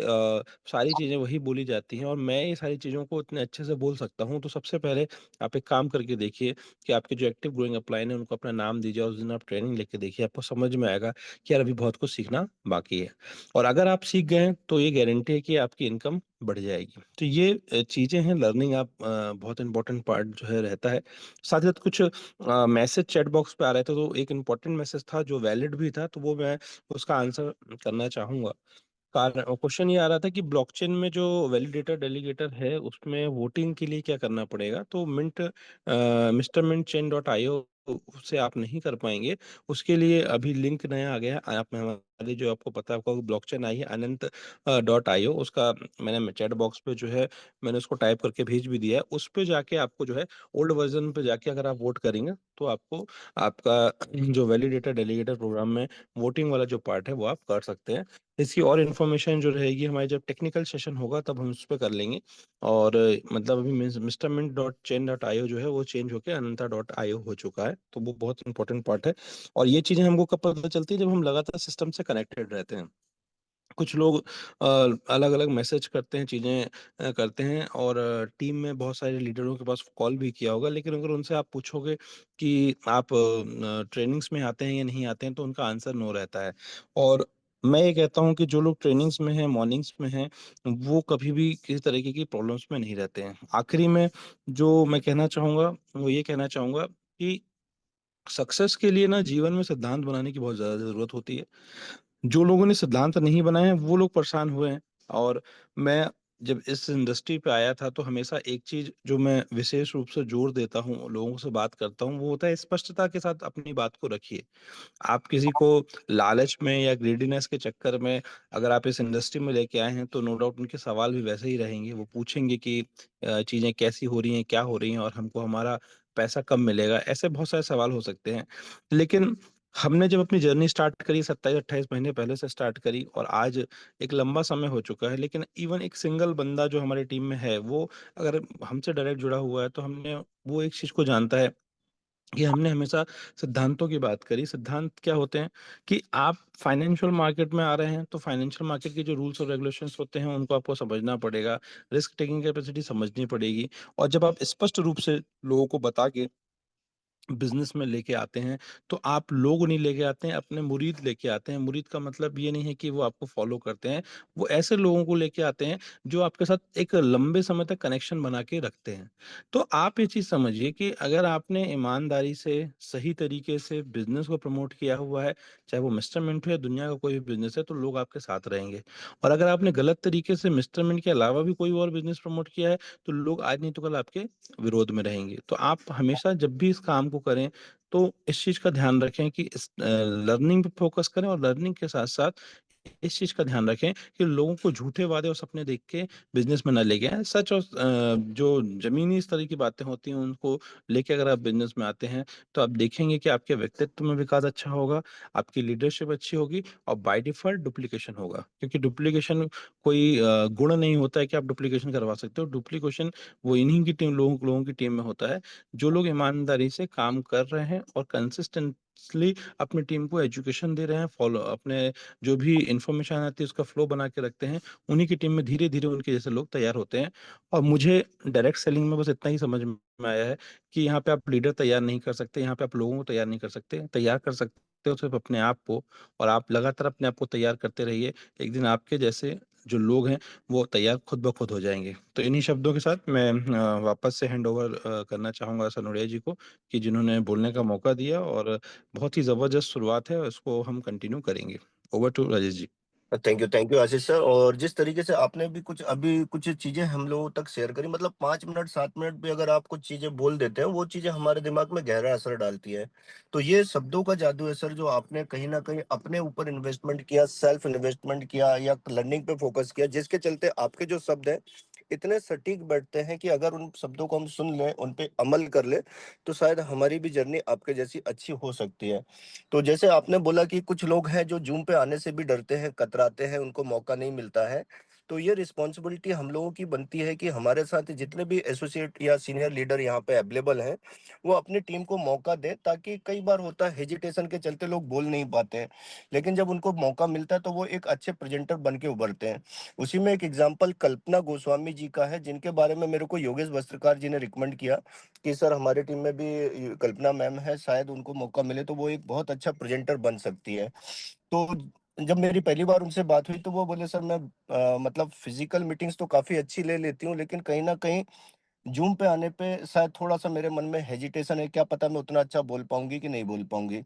सारी चीज़ें वही बोली जाती हैं और मैं ये सारी चीज़ों को इतने अच्छे से बोल सकता हूँ, तो सबसे पहले आप एक काम करके देखिए कि आपके जो एक्टिव ग्रोइंग अपलाइन है उनको अपना नाम दीजिए और उस दिन आप ट्रेनिंग लेके देखिए, आपको समझ में आएगा कि यार अभी बहुत कुछ सीखना बाकी है। और अगर आप सीख गए हैं तो ये गारंटी है कि आपकी इनकम बढ़ जाएगी। तो ये चीज़ें हैं, लर्निंग आप बहुत इम्पोर्टेंट पार्ट जो है रहता है। साथ ही साथ कुछ मैसेज चैट बॉक्स पे आ रहे थे, तो एक इम्पोर्टेंट मैसेज था जो वैलिड भी था, तो वो मैं उसका आंसर करना चाहूँगा। क्वेश्चन ये आ रहा था कि ब्लॉकचेन में जो वैलिडेटर डेलीगेटर है उसमें वोटिंग के लिए क्या करना पड़ेगा? तो mister mint chain dot IO से आप नहीं कर पाएँगे। उसके लिए अभी लिंक नया आ गया है। आप में हमारी जो आपको पता होगा ब्लॉकचेन आई है अनंत डॉट आईओ, उसका मैंने चैट बॉक्स पे जो है मैंने उसको टाइप करके भेज भी दिया है। उस पे जाके आपको जो है ओल्ड वर्ज़न पे जाके अगर आप वोट करेंगे तो आपको आपका जो वैलिडेटर डेलीगेटर प्रोग्राम में वोटिंग वाला जो पार्ट है वो आप कर सकते हैं। इसकी और इन्फॉर्मेशन जो रहेगी हमारी जब टेक्निकल सेशन होगा तब हम उस पे कर लेंगे। और मतलब अभी mister mint dot chain dot IO जो है वो चेंज होके अनंता डॉट आईओ हो चुका है, तो वो बहुत इंपॉर्टेंट पार्ट है। और ये चीज़ें हमको कब पता चलती है, जब हम लगातार सिस्टम से कनेक्टेड रहते हैं। कुछ लोग अलग-अलग मैसेज करते हैं, चीज़ें करते हैं, और टीम में बहुत सारे लीडरों के पास कॉल भी किया होगा, लेकिन अगर उनसे आप पूछोगे कि आप ट्रेनिंग्स में आते हैं या नहीं आते हैं, तो उनका आंसर नो रहता है। और मैं ये कहता हूँ कि जो लोग ट्रेनिंग्स में हैं, मॉर्निंग्स में हैं, वो कभी भी किसी तरीके की प्रॉब्लम्स में नहीं रहते हैं। आखिरी में जो मैं कहना चाहूँगा, वो ये कहना चाहूँगा कि सक्सेस के लिए ना जीवन में सिद्धांत बनाने की बहुत ज़्यादा ज़रूरत होती है। जो लोगों ने सिद्धांत नहीं बनाए हैं, वो लोग परेशान हुए हैं। और मैं जब इस इंडस्ट्री पे आया था, तो हमेशा एक चीज़ जो मैं विशेष रूप से जोर देता हूँ, लोगों से बात करता हूँ, वो होता है स्पष्टता के साथ अपनी बात को रखिए। आप किसी को लालच में या ग्रीडीनेस के चक्कर में अगर आप इस इंडस्ट्री में लेके आए हैं, तो नो डाउट उनके सवाल भी वैसे ही रहेंगे। वो पूछेंगे कि चीज़ें कैसी हो रही हैं, क्या हो रही हैं, और हमको हमारा पैसा कब मिलेगा? ऐसे बहुत सारे सवाल हो सकते हैं। लेकिन हमने जब अपनी जर्नी स्टार्ट करी, 27-28 महीने पहले से स्टार्ट करी, और आज एक लंबा समय हो चुका है, लेकिन इवन एक सिंगल बंदा जो हमारी टीम में है, वो अगर हमसे डायरेक्ट जुड़ा हुआ है, तो हमने वो एक चीज़ को जानता है कि हमने हमेशा सिद्धांतों की बात करी। सिद्धांत क्या होते हैं कि आप फाइनेंशियल मार्केट में आ रहे हैं, तो फाइनेंशियल मार्केट के जो रूल्स और रेगुलेशंस होते हैं, उनको आपको समझना पड़ेगा। रिस्क टेकिंग कैपेसिटी समझनी पड़ेगी, और जब आप स्पष्ट रूप से लोगों को बता के बिज़नेस में लेके आते हैं, तो आप लोग नहीं लेके आते हैं, अपने मुरीद लेके आते हैं। मुरीद का मतलब ये नहीं है कि वो आपको फ़ॉलो करते हैं, वो ऐसे लोगों को लेके आते हैं, जो आपके साथ एक लंबे समय तक कनेक्शन बना के रखते हैं। तो आप ये चीज़ समझिए कि अगर आपने ईमानदारी से, सही तरीके से बिज़नेस को प्रमोट किया हुआ है, चाहे वो मिस्टर मिंट हो या दुनिया का कोई भी बिज़नेस है, तो लोग आपके साथ रहेंगे। और अगर आपने गलत तरीके से मिस्टर मिंट के अलावा भी कोई और बिज़नेस प्रमोट किया है, तो लोग आज नहीं तो कल आपके विरोध में रहेंगे। तो आप हमेशा जब भी इस काम को करें, तो इस चीज़ का ध्यान रखें कि लर्निंग पे फ़ोकस करें, और लर्निंग के साथ-साथ इस चीज़ का ध्यान रखें कि लोगों को झूठे वादे और सपने देख के बिज़नेस में ना लेके आएँ। सच और जो ज़मीनी स्तर की बातें होती हैं, उनको लेके अगर आप बिज़नेस में आते हैं, तो आप देखेंगे कि आपके व्यक्तित्व में विकास अच्छा होगा, आपकी लीडरशिप अच्छी होगी, और बाय डिफ़ॉल्ट डुप्लीकेशन होगा। क्योंकि डुप्लीकेशन कोई गुण नहीं होता है कि आप डुप्लीकेशन करवा सकते हो। डुप्लीकेशन वो इन्हीं की टीम, लोगों की टीम में होता है, जो लोग ईमानदारी से काम कर रहे हैं और कंसिस्टेंटली अपनी टीम को एजुकेशन दे रहे हैं, फॉलो अपने जो भी इन्फॉर्मेशन आती है उसका फ्लो बना के रखते हैं, उन्हीं की टीम में धीरे-धीरे उनके जैसे लोग तैयार होते हैं। और मुझे डायरेक्ट सेलिंग में बस इतना ही समझ में आया है कि यहाँ पे आप लीडर तैयार नहीं कर सकते, यहाँ पे आप लोगों को तैयार नहीं कर सकते। तैयार कर सकते हो सिर्फ़ अपने आप को, और आप लगातार अपने आप को तैयार करते रहिए। एक दिन आपके जैसे जो लोग हैं, वो तैयार खुद ब खुद हो जाएँगे। तो इन्हीं शब्दों के साथ मैं वापस से हैंडओवर करना चाहूँगा सनोडिया जी को, कि जिन्होंने बोलने का मौका दिया, और बहुत ही ज़बरदस्त शुरुआत है, इसको हम कंटिन्यू करेंगे। Over to Rajesh ji. Thank you Ashish sir. और जिस तरीके से आपने भी कुछ चीजें हम लोगों तक शेयर करी, मतलब 5 मिनट 7 मिनट भी अगर आप कुछ चीजें बोल देते हैं, वो चीजें हमारे दिमाग में गहरा असर डालती है। तो ये शब्दों का जादू है सर, जो आपने कहीं ना कहीं अपने ऊपर इन्वेस्टमेंट किया, सेल्फ इन्वेस्टमेंट किया या लर्निंग पे फोकस किया, जिसके चलते आपके जो शब्द हैं इतने सटीक बैठते हैं कि अगर उन शब्दों को हम सुन लें, उन पे अमल कर ले, तो शायद हमारी भी जर्नी आपके जैसी अच्छी हो सकती है। तो जैसे आपने बोला कि कुछ लोग हैं जो जूम पे आने से भी डरते हैं, कतराते हैं, उनको मौका नहीं मिलता है। तो ये रिस्पॉन्सिबिलिटी हम लोगों की बनती है कि हमारे साथ जितने भी एसोसिएट या सीनियर लीडर यहाँ पे अवेलेबल हैं, वो अपनी टीम को मौका दें, ताकि कई बार होता है हेजिटेशन के चलते लोग बोल नहीं पाते हैं, लेकिन जब उनको मौका मिलता है तो वो एक अच्छे प्रेजेंटर बन के उभरते हैं। उसी में एक एग्जाम्पल कल्पना गोस्वामी जी का है, जिनके बारे में मेरे को योगेश वस्त्रकार जी ने रिकमेंड किया कि सर हमारे टीम में भी कल्पना मैम है, शायद उनको मौका मिले तो वो एक बहुत अच्छा प्रेजेंटर बन सकती है। तो जब मेरी पहली बार उनसे बात हुई तो वो बोले सर मैं मतलब फिजिकल मीटिंग्स तो काफी अच्छी ले लेती हूँ, लेकिन कहीं ना कहीं जूम पे आने पे शायद थोड़ा सा मेरे मन में हेजिटेशन है, क्या पता मैं उतना अच्छा बोल पाऊंगी कि नहीं बोल पाऊंगी।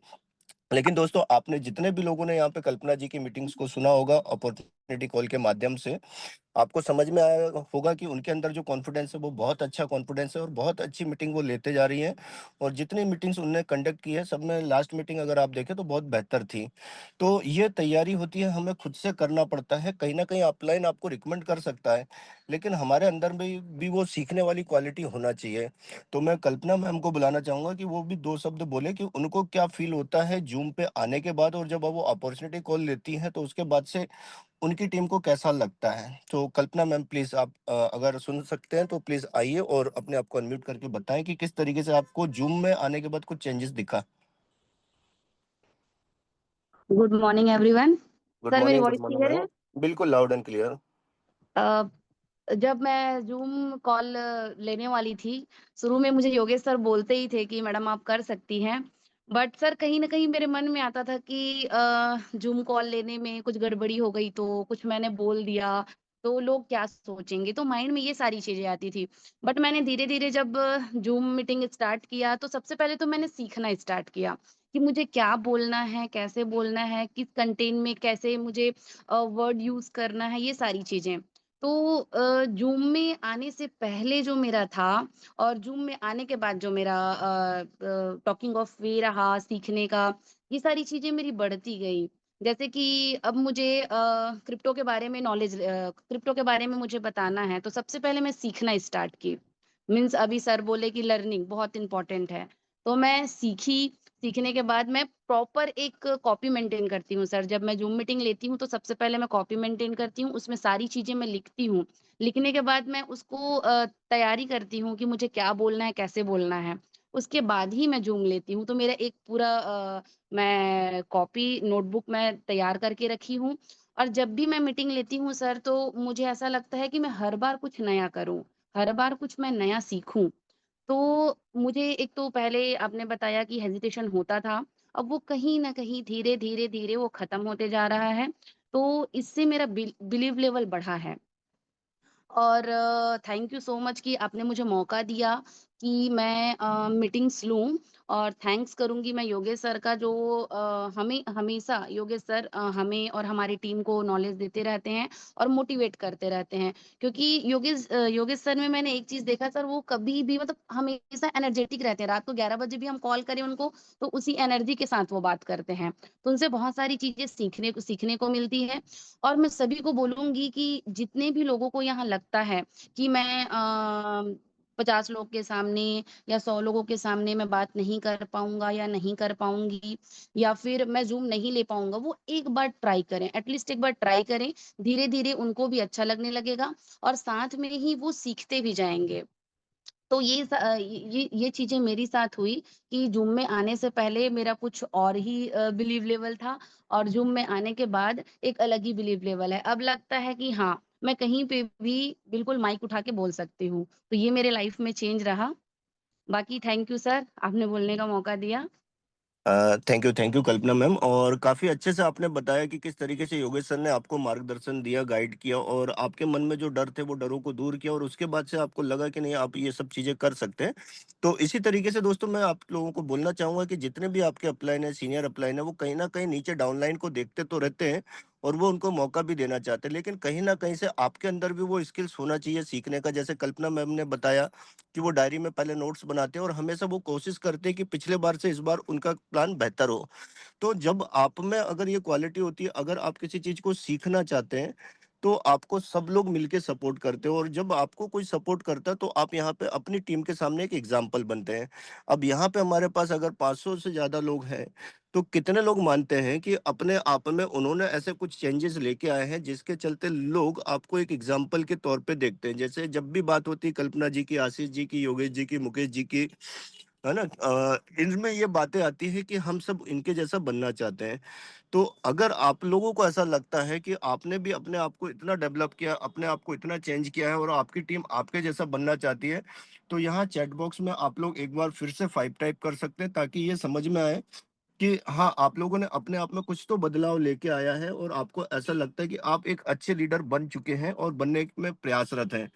लेकिन दोस्तों, आपने जितने भी लोगों ने यहाँ पे कल्पना जी की मीटिंग्स को सुना होगा अपॉर्चुनिटी कॉल के माध्यम से, आपको समझ में आया होगा कि उनके अंदर जो कॉन्फिडेंस है वो बहुत अच्छा कॉन्फिडेंस है, और बहुत अच्छी मीटिंग वो लेते जा रही हैं। और जितनी मीटिंग्स उनने कंडक्ट की है, सब में लास्ट मीटिंग अगर आप देखें तो बहुत बेहतर थी। तो ये तैयारी होती है, हमें खुद से करना पड़ता है। कहीं ना कहीं अपलाइन आपको रिकमेंड कर सकता है, लेकिन हमारे अंदर में भी वो सीखने वाली क्वालिटी होना चाहिए। तो मैं कल्पना मैम को बुलाना चाहूंगा कि वो भी 2 शब्द बोले कि उनको क्या फील होता है जूम पे आने के बाद, और जब वो अपॉर्चुनिटी कॉल लेती हैं तो उसके बाद से उनकी टीम को कैसा लगता है। तो कल्पना मैम प्लीज आप अगर सुन सकते हैं तो प्लीज आइए और अपने आप को अनम्यूट करके बताएं कि किस तरीके से आपको जूम में आने के बाद कुछ चेंजेस दिखा। Good morning everyone. Good sir मेरी morning, good voice morning clear है? मैम, बिल्कुल लाउड एंड क्लियर। अ, जब मैं जूम कॉल लेने वाली थी, शुरू में मुझे योगेश सर बोलते ही थे कि मैडम आप कर सकती हैं। बट सर कहीं न कहीं मेरे मन में आता था कि जूम कॉल लेने में कुछ गड़बड़ी हो गई तो, कुछ मैंने बोल दिया तो लोग क्या सोचेंगे? तो माइंड में ये सारी चीज़ें आती थी। बट मैंने धीरे-धीरे जब जूम मीटिंग स्टार्ट किया तो सबसे पहले तो मैंने सीखना स्टार्ट किया कि मुझे क्या बोलना है, कैसे बोलना है, किस कंटेंट में कैसे मुझे वर्ड यूज़ करना है, ये सारी चीज़ें। तो जूम में आने से पहले जो मेरा था और जूम में आने के बाद जो मेरा टॉकिंग ऑफ वे रहा सीखने का, ये सारी चीज़ें मेरी बढ़ती गई। जैसे कि अब मुझे क्रिप्टो के बारे में क्रिप्टो के बारे में मुझे बताना है, तो सबसे पहले मैं सीखना स्टार्ट की। मीन्स अभी सर बोले कि लर्निंग बहुत इम्पोर्टेंट है, तो मैं सीखी। सीखने के बाद मैं प्रॉपर एक कॉपी मेंटेन करती हूँ सर। जब मैं ज़ूम मीटिंग लेती हूँ, तो सबसे पहले मैं कॉपी मेंटेन करती हूँ, उसमें सारी चीज़ें मैं लिखती हूँ। लिखने के बाद मैं उसको तैयारी करती हूँ कि मुझे क्या बोलना है, कैसे बोलना है। उसके बाद ही मैं ज़ूम लेती हूँ। तो मेरा एक पूरा मैं कॉपी नोटबुक मैं तैयार करके रखी हूँ, और जब भी मैं मीटिंग लेती हूँ सर, तो मुझे ऐसा लगता है कि मैं हर बार कुछ नया करूँ, हर बार कुछ मैं नया सीखूँ। तो मुझे एक तो पहले आपने बताया कि हेजिटेशन होता था, अब वो कहीं न कहीं धीरे वो खत्म होते जा रहा है। तो इससे मेरा बिलीव लेवल बढ़ा है। और थैंक यू सो मच कि आपने मुझे मौका दिया कि मैं मीटिंग्स लूँ, और थैंक्स करूँगी मैं योगेश सर का, जो हमें हमेशा योगेश सर हमें और हमारी टीम को नॉलेज देते रहते हैं और मोटिवेट करते रहते हैं। क्योंकि योगेश सर में मैंने एक चीज़ देखा सर, वो कभी भी मतलब हमेशा एनर्जेटिक रहते हैं। रात को 11 बजे भी हम कॉल करें उनको, तो उसी एनर्जी के साथ वो बात करते हैं। तो उनसे बहुत सारी चीज़ें सीखने को मिलती है। और मैं सभी को बोलूँगी कि जितने भी लोगों को यहाँ लगता है कि मैं 50 लोग के सामने या 100 लोगों के सामने मैं बात नहीं कर पाऊँगा या नहीं कर पाऊँगी, या फिर मैं ज़ूम नहीं ले पाऊँगा, वो एक बार ट्राई करें, एटलीस्ट एक बार ट्राई करें। धीरे-धीरे उनको भी अच्छा लगने लगेगा, और साथ में ही वो सीखते भी जाएँगे। तो ये चीज़ें मेरे साथ हुई कि ज़ूम में आने से पहले मेरा कुछ और ही बिलीव लेवल था, और ज़ूम में आने के बाद एक अलग ही बिलीव लेवल है। अब लगता है कि हाँ, मैं कहीं पे भी बिल्कुल माइक उठा के बोल सकती हूँ। तो ये मेरे लाइफ में चेंज रहा। बाकी थैंक यू सर, आपने बोलने का मौका दिया। Thank you Kalpana ma'am. और काफी अच्छे से आपने बताया कि किस तरीके से योगेश सर ने आपको मार्गदर्शन दिया, गाइड किया, और आपके मन में जो डर थे वो डरों को दूर किया, और उसके बाद से आपको लगा कि नहीं आप ये सब चीजें कर सकते हैं। तो इसी तरीके से दोस्तों मैं आप लोगों को बोलना चाहूंगा कि जितने भी आपके अपलाइन है, सीनियर अपलाइन है, वो कहीं ना कहीं नीचे डाउनलाइन को देखते तो रहते हैं, और वो उनको मौका भी देना चाहते हैं, लेकिन कहीं ना कहीं से आपके अंदर भी वो स्किल्स होना चाहिए सीखने का। जैसे कल्पना मैम ने बताया कि वो डायरी में पहले नोट्स बनाते हैं और हमेशा वो कोशिश करते हैं कि पिछले बार से इस बार उनका प्लान बेहतर हो। तो जब आप में अगर ये क्वालिटी होती है, अगर आप किसी चीज को सीखना चाहते हैं, तो आपको सब लोग मिलके सपोर्ट करते हो, और जब आपको कोई सपोर्ट करता है तो आप यहाँ पे अपनी टीम के सामने एक एग्जाम्पल बनते हैं। अब यहाँ पे हमारे पास अगर 500 से ज्यादा लोग हैं, तो कितने लोग मानते हैं कि अपने आप में उन्होंने ऐसे कुछ चेंजेस लेके आए हैं जिसके चलते लोग आपको एक एग्जाम्पल के तौर पे देखते हैं। जैसे जब भी बात होती है कल्पना जी की, आशीष जी की, योगेश जी की, मुकेश जी की, है ना, इनमें ये बातें आती है कि हम सब इनके जैसा बनना चाहते हैं। तो अगर आप लोगों को ऐसा लगता है कि आपने भी अपने आप को इतना डेवलप किया, अपने आप को इतना चेंज किया है और आपकी टीम आपके जैसा बनना चाहती है, तो यहाँ चैट बॉक्स में आप लोग एक बार फिर से 5 टाइप कर सकते हैं, ताकि ये समझ में आए कि हाँ, आप लोगों ने अपने आप में कुछ तो बदलाव लेके आया है और आपको ऐसा लगता है कि आप एक अच्छे लीडर बन चुके हैं और बनने में प्रयासरत हैं।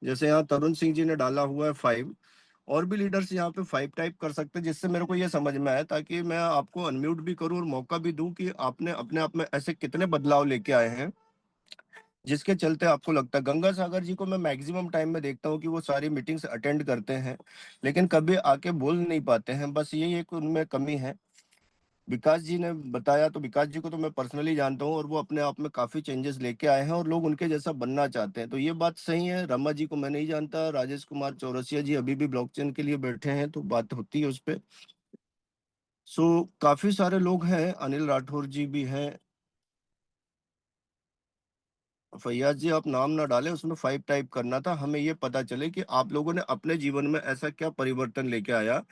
जैसे यहाँ तरुण सिंह जी ने डाला हुआ है 5, और भी लीडर्स यहाँ पे 5 टाइप कर सकते हैं, जिससे मेरे को ये समझ में आया, ताकि मैं आपको अनम्यूट भी करूँ और मौका भी दूं कि आपने अपने आप में ऐसे कितने बदलाव लेके आए हैं जिसके चलते आपको लगता है। गंगा सागर जी को मैं मैक्सिमम टाइम में देखता हूँ कि वो सारी मीटिंग्स अटेंड करते हैं, लेकिन कभी आके बोल नहीं पाते हैं, बस यही एक उनमें कमी है। विकास जी ने बताया, तो विकास जी को तो मैं पर्सनली जानता हूँ और वो अपने आप में काफी चेंजेस लेके आए हैं और लोग उनके जैसा बनना चाहते हैं, तो ये बात सही है। रमा जी को मैं नहीं जानता, राजेश कुमार चौरसिया जी अभी भी ब्लॉकचेन के लिए बैठे हैं, तो बात होती है उस पर। सो काफी सारे लोग हैं, अनिल राठौर जी भी हैं। फैयाज जी, आप नाम ना डालें, उसमें 5 टाइप करना था, हमें ये पता चले कि आप लोगों ने अपने जीवन में ऐसा क्या परिवर्तन लेके आया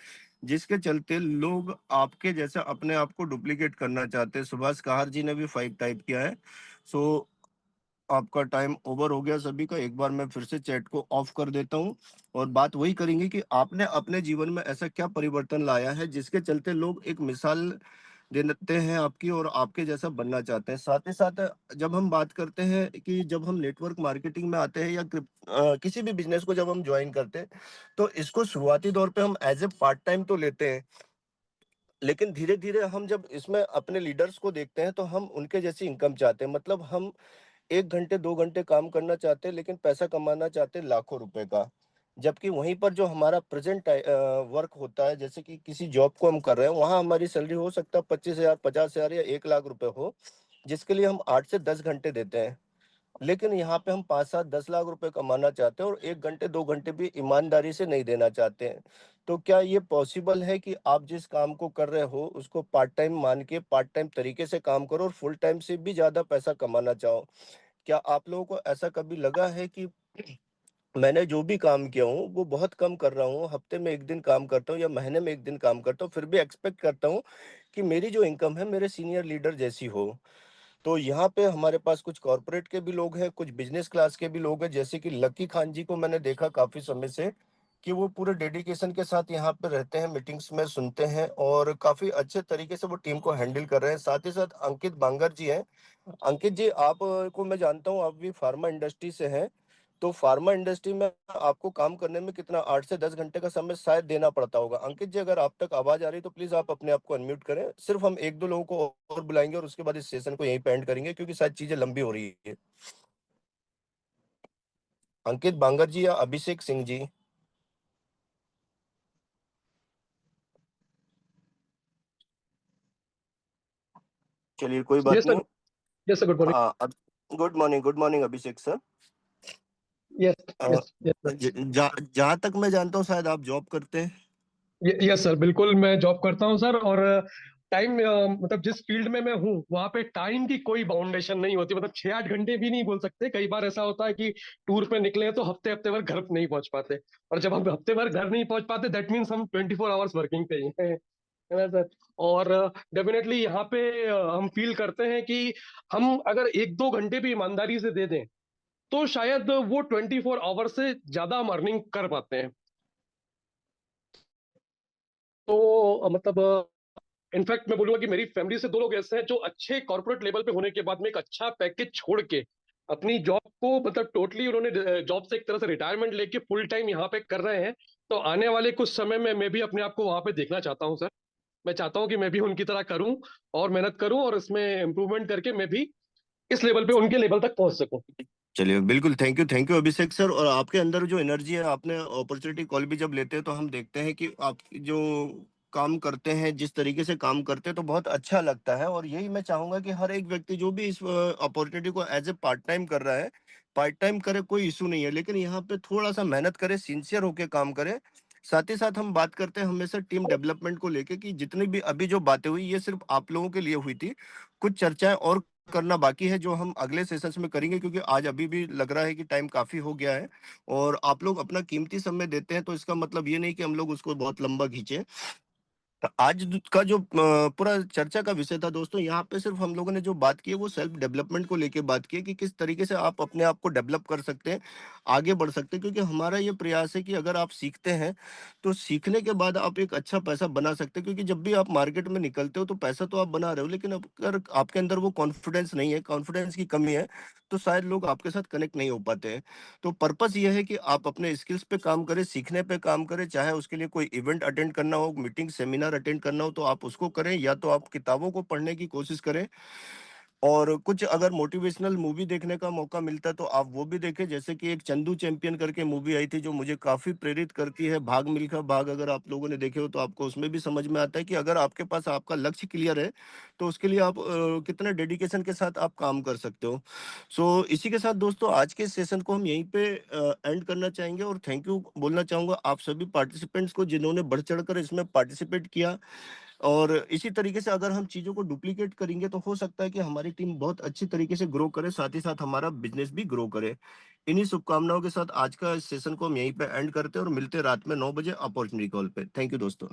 जिसके चलते लोग आपके जैसा अपने आप को डुप्लीकेट करना चाहते हैं। सुभाष कहार जी ने भी 5 टाइप किया है। सो आपका टाइम ओवर हो गया सभी का, एक बार मैं फिर से चैट को ऑफ कर देता हूँ और बात वही करेंगे कि आपने अपने जीवन में ऐसा क्या परिवर्तन लाया है जिसके चलते लोग एक मिसाल देते हैं आपकी और आपके जैसा बनना चाहते हैं। साथ ही साथ जब हम बात करते हैं कि जब हम नेटवर्क मार्केटिंग में आते हैं या किसी भी बिजनेस को जब हम ज्वाइन करते हैं, तो इसको शुरुआती दौर पे हम एज ए पार्ट टाइम तो लेते हैं, लेकिन धीरे धीरे हम जब इसमें अपने लीडर्स को देखते हैं तो हम उनके जैसी इनकम चाहते हैं। मतलब हम 1 घंटे 2 घंटे काम करना चाहते हैं, लेकिन पैसा कमाना चाहते हैं लाखों रुपए का। जबकि वहीं पर जो हमारा प्रेजेंट वर्क होता है, जैसे कि किसी जॉब को हम कर रहे हैं, वहां हमारी सैलरी हो सकता है 25,000, 50,000 या 1 लाख रुपए हो, जिसके लिए हम 8 से 10 घंटे देते हैं। लेकिन यहाँ पे हम 5, 7, 10 लाख रुपए कमाना चाहते हैं और 1 घंटे 2 घंटे भी ईमानदारी से नहीं देना चाहते हैं। तो क्या ये पॉसिबल है कि आप जिस काम को कर रहे हो उसको पार्ट टाइम मान के पार्ट टाइम तरीके से काम करो और फुल टाइम से भी ज्यादा पैसा कमाना चाहो? क्या आप लोगों को ऐसा कभी लगा है कि मैंने जो भी काम किया हूँ वो बहुत कम कर रहा हूँ, हफ्ते में 1 दिन काम करता हूँ या महीने में 1 दिन काम करता हूँ, फिर भी एक्सपेक्ट करता हूँ कि मेरी जो इनकम है मेरे सीनियर लीडर जैसी हो? तो यहाँ पे हमारे पास कुछ कॉर्पोरेट के भी लोग हैं, कुछ बिजनेस क्लास के भी लोग हैं, जैसे कि लकी खान जी को मैंने देखा काफी समय से कि वो पूरे डेडिकेशन के साथ यहाँ पे रहते हैं, मीटिंग्स में सुनते हैं और काफी अच्छे तरीके से वो टीम को हैंडल कर रहे हैं। साथ ही साथ अंकित बांगर जी हैं। अंकित जी, आप को मैं जानता हूँ, आप भी फार्मा इंडस्ट्री से हैं। तो फार्मा इंडस्ट्री में आपको काम करने में कितना 8 से 10 घंटे का समय शायद देना पड़ता होगा। अंकित जी, अगर आप तक आवाज आ रही है तो प्लीज आप अपने आप को अनम्यूट करें। सिर्फ हम 1-2 लोगों को और बुलाएंगे और उसके बाद इस सेशन को यहीं पे एंड करेंगे, क्योंकि शायद चीजें लंबी हो रही है। अंकित बांगर जी या अभिषेक सिंह जी? चलिए, कोई बात Yes, sir. नहीं। Yes, sir. Good morning. हाँ, अब गुड मॉर्निंग अभिषेक sir. Yes, yes, yes, sir. जहाँ तक मैं जानता हूँ शायद आप जॉब करते हैं। यस सर, बिल्कुल मैं जॉब करता हूँ सर। और टाइम मतलब जिस फील्ड में मैं हूँ वहाँ पे टाइम की कोई बाउंडेशन नहीं होती। मतलब 6-8 घंटे भी नहीं बोल सकते। कई बार ऐसा होता है कि टूर पे निकले हैं तो हफ्ते हफ्ते भर घर नहीं पहुंच पाते, और जब हम हफ्ते भर घर नहीं पहुंच पाते दैट मीन्स हम 24 आवर्स वर्किंग पे ही हैं, है ना सर। और डेफिनेटली यहाँ पे हम फील करते हैं कि हम अगर 1-2 घंटे भी ईमानदारी से दे दें तो शायद वो 24 आवर्स से ज्यादा हम अर्निंग कर पाते हैं। तो मतलब इनफैक्ट मैं बोलूंगा कि मेरी फैमिली से 2 लोग ऐसे हैं जो अच्छे कॉर्पोरेट लेवल पे होने के बाद में एक अच्छा पैकेज छोड़ के अपनी जॉब को मतलब टोटली उन्होंने जॉब से एक तरह से रिटायरमेंट लेके फुल टाइम यहाँ पे कर रहे हैं। तो आने वाले कुछ समय में मैं भी अपने आप को वहां पे देखना चाहता हूँ सर। मैं चाहता हूँ कि मैं भी उनकी तरह करूं और मेहनत करूं और इसमें इम्प्रूवमेंट करके मैं भी इस लेवल पे उनके लेवल तक पहुंच सकूं। चलिए, बिल्कुल, थैंक यू अभिषेक सर। और आपके अंदर जो एनर्जी है, आपने अपॉर्चुनिटी कॉल भी जब लेते हैं तो हम देखते हैं कि आप जो काम करते हैं, जिस तरीके से काम करते हैं, तो बहुत अच्छा लगता है। और यही मैं चाहूंगा कि हर एक व्यक्ति जो भी इस अपॉर्चुनिटी को एज ए पार्ट टाइम कर रहा है, पार्ट टाइम करे, कोई इशू नहीं है, लेकिन यहाँ पे थोड़ा सा मेहनत करे, सिंसियर होके काम करे। साथ ही साथ हम बात करते हैं हमेशा टीम डेवलपमेंट को लेके, कि जितनी भी अभी जो बातें हुई, ये सिर्फ आप लोगों के लिए हुई थी। कुछ चर्चाएं और करना बाकी है, जो हम अगले सेशंस में करेंगे, क्योंकि आज अभी भी लग रहा है कि टाइम काफी हो गया है। और आप लोग अपना कीमती समय देते हैं, तो इसका मतलब ये नहीं कि हम लोग उसको बहुत लंबा खींचे। तो आज का जो पूरा चर्चा का विषय था दोस्तों, यहाँ पे सिर्फ हम लोगों ने जो बात की है, वो सेल्फ डेवलपमेंट को लेके बात की है, कि किस तरीके से आप अपने आप को डेवलप कर सकते हैं, आगे बढ़ सकते हैं। क्योंकि हमारा ये प्रयास है कि अगर आप सीखते हैं, तो सीखने के बाद आप एक अच्छा पैसा बना सकते हैं। क्योंकि जब भी आप मार्केट में निकलते हो, तो पैसा तो आप बना रहे हो, लेकिन अगर आपके अंदर वो कॉन्फिडेंस नहीं है, कॉन्फिडेंस की कमी है, तो शायद लोग आपके साथ कनेक्ट नहीं हो पाते हैं। तो पर्पस ये है कि आप अपने स्किल्स पे काम करें, सीखने पे काम करें। चाहे उसके लिए कोई इवेंट अटेंड करना हो, मीटिंग सेमिनार अटेंड करना हो, तो आप उसको करें, या तो आप किताबों को पढ़ने की कोशिश करें। और कुछ अगर मोटिवेशनल मूवी देखने का मौका मिलता है, तो आप वो भी देखें। जैसे कि एक चंदू चैंपियन करके मूवी आई थी, जो मुझे काफी प्रेरित करती है, भाग मिल्खा भाग। अगर आप लोगों ने देखे हो, तो आपको उसमें भी समझ में आता है कि अगर आपके पास आपका लक्ष्य क्लियर है, तो उसके लिए आप कितने डेडिकेशन के साथ आप काम कर सकते हो। सो इसी के साथ दोस्तों, आज के सेशन को हम यहीं पे एंड करना चाहेंगे। और थैंक यू बोलना चाहूंगा आप सभी पार्टिसिपेंट्स को, जिन्होंने बढ़ चढ़कर इसमें पार्टिसिपेट किया। और इसी तरीके से अगर हम चीजों को डुप्लीकेट करेंगे, तो हो सकता है कि हमारी टीम बहुत अच्छी तरीके से ग्रो करे, साथ ही साथ हमारा बिजनेस भी ग्रो करे। इन्हीं शुभकामनाओं के साथ आज का इस सेशन को हम यहीं पे एंड करते हैं, और मिलते हैं रात में 9 बजे अपॉर्चुनिटी कॉल पे। थैंक यू दोस्तों।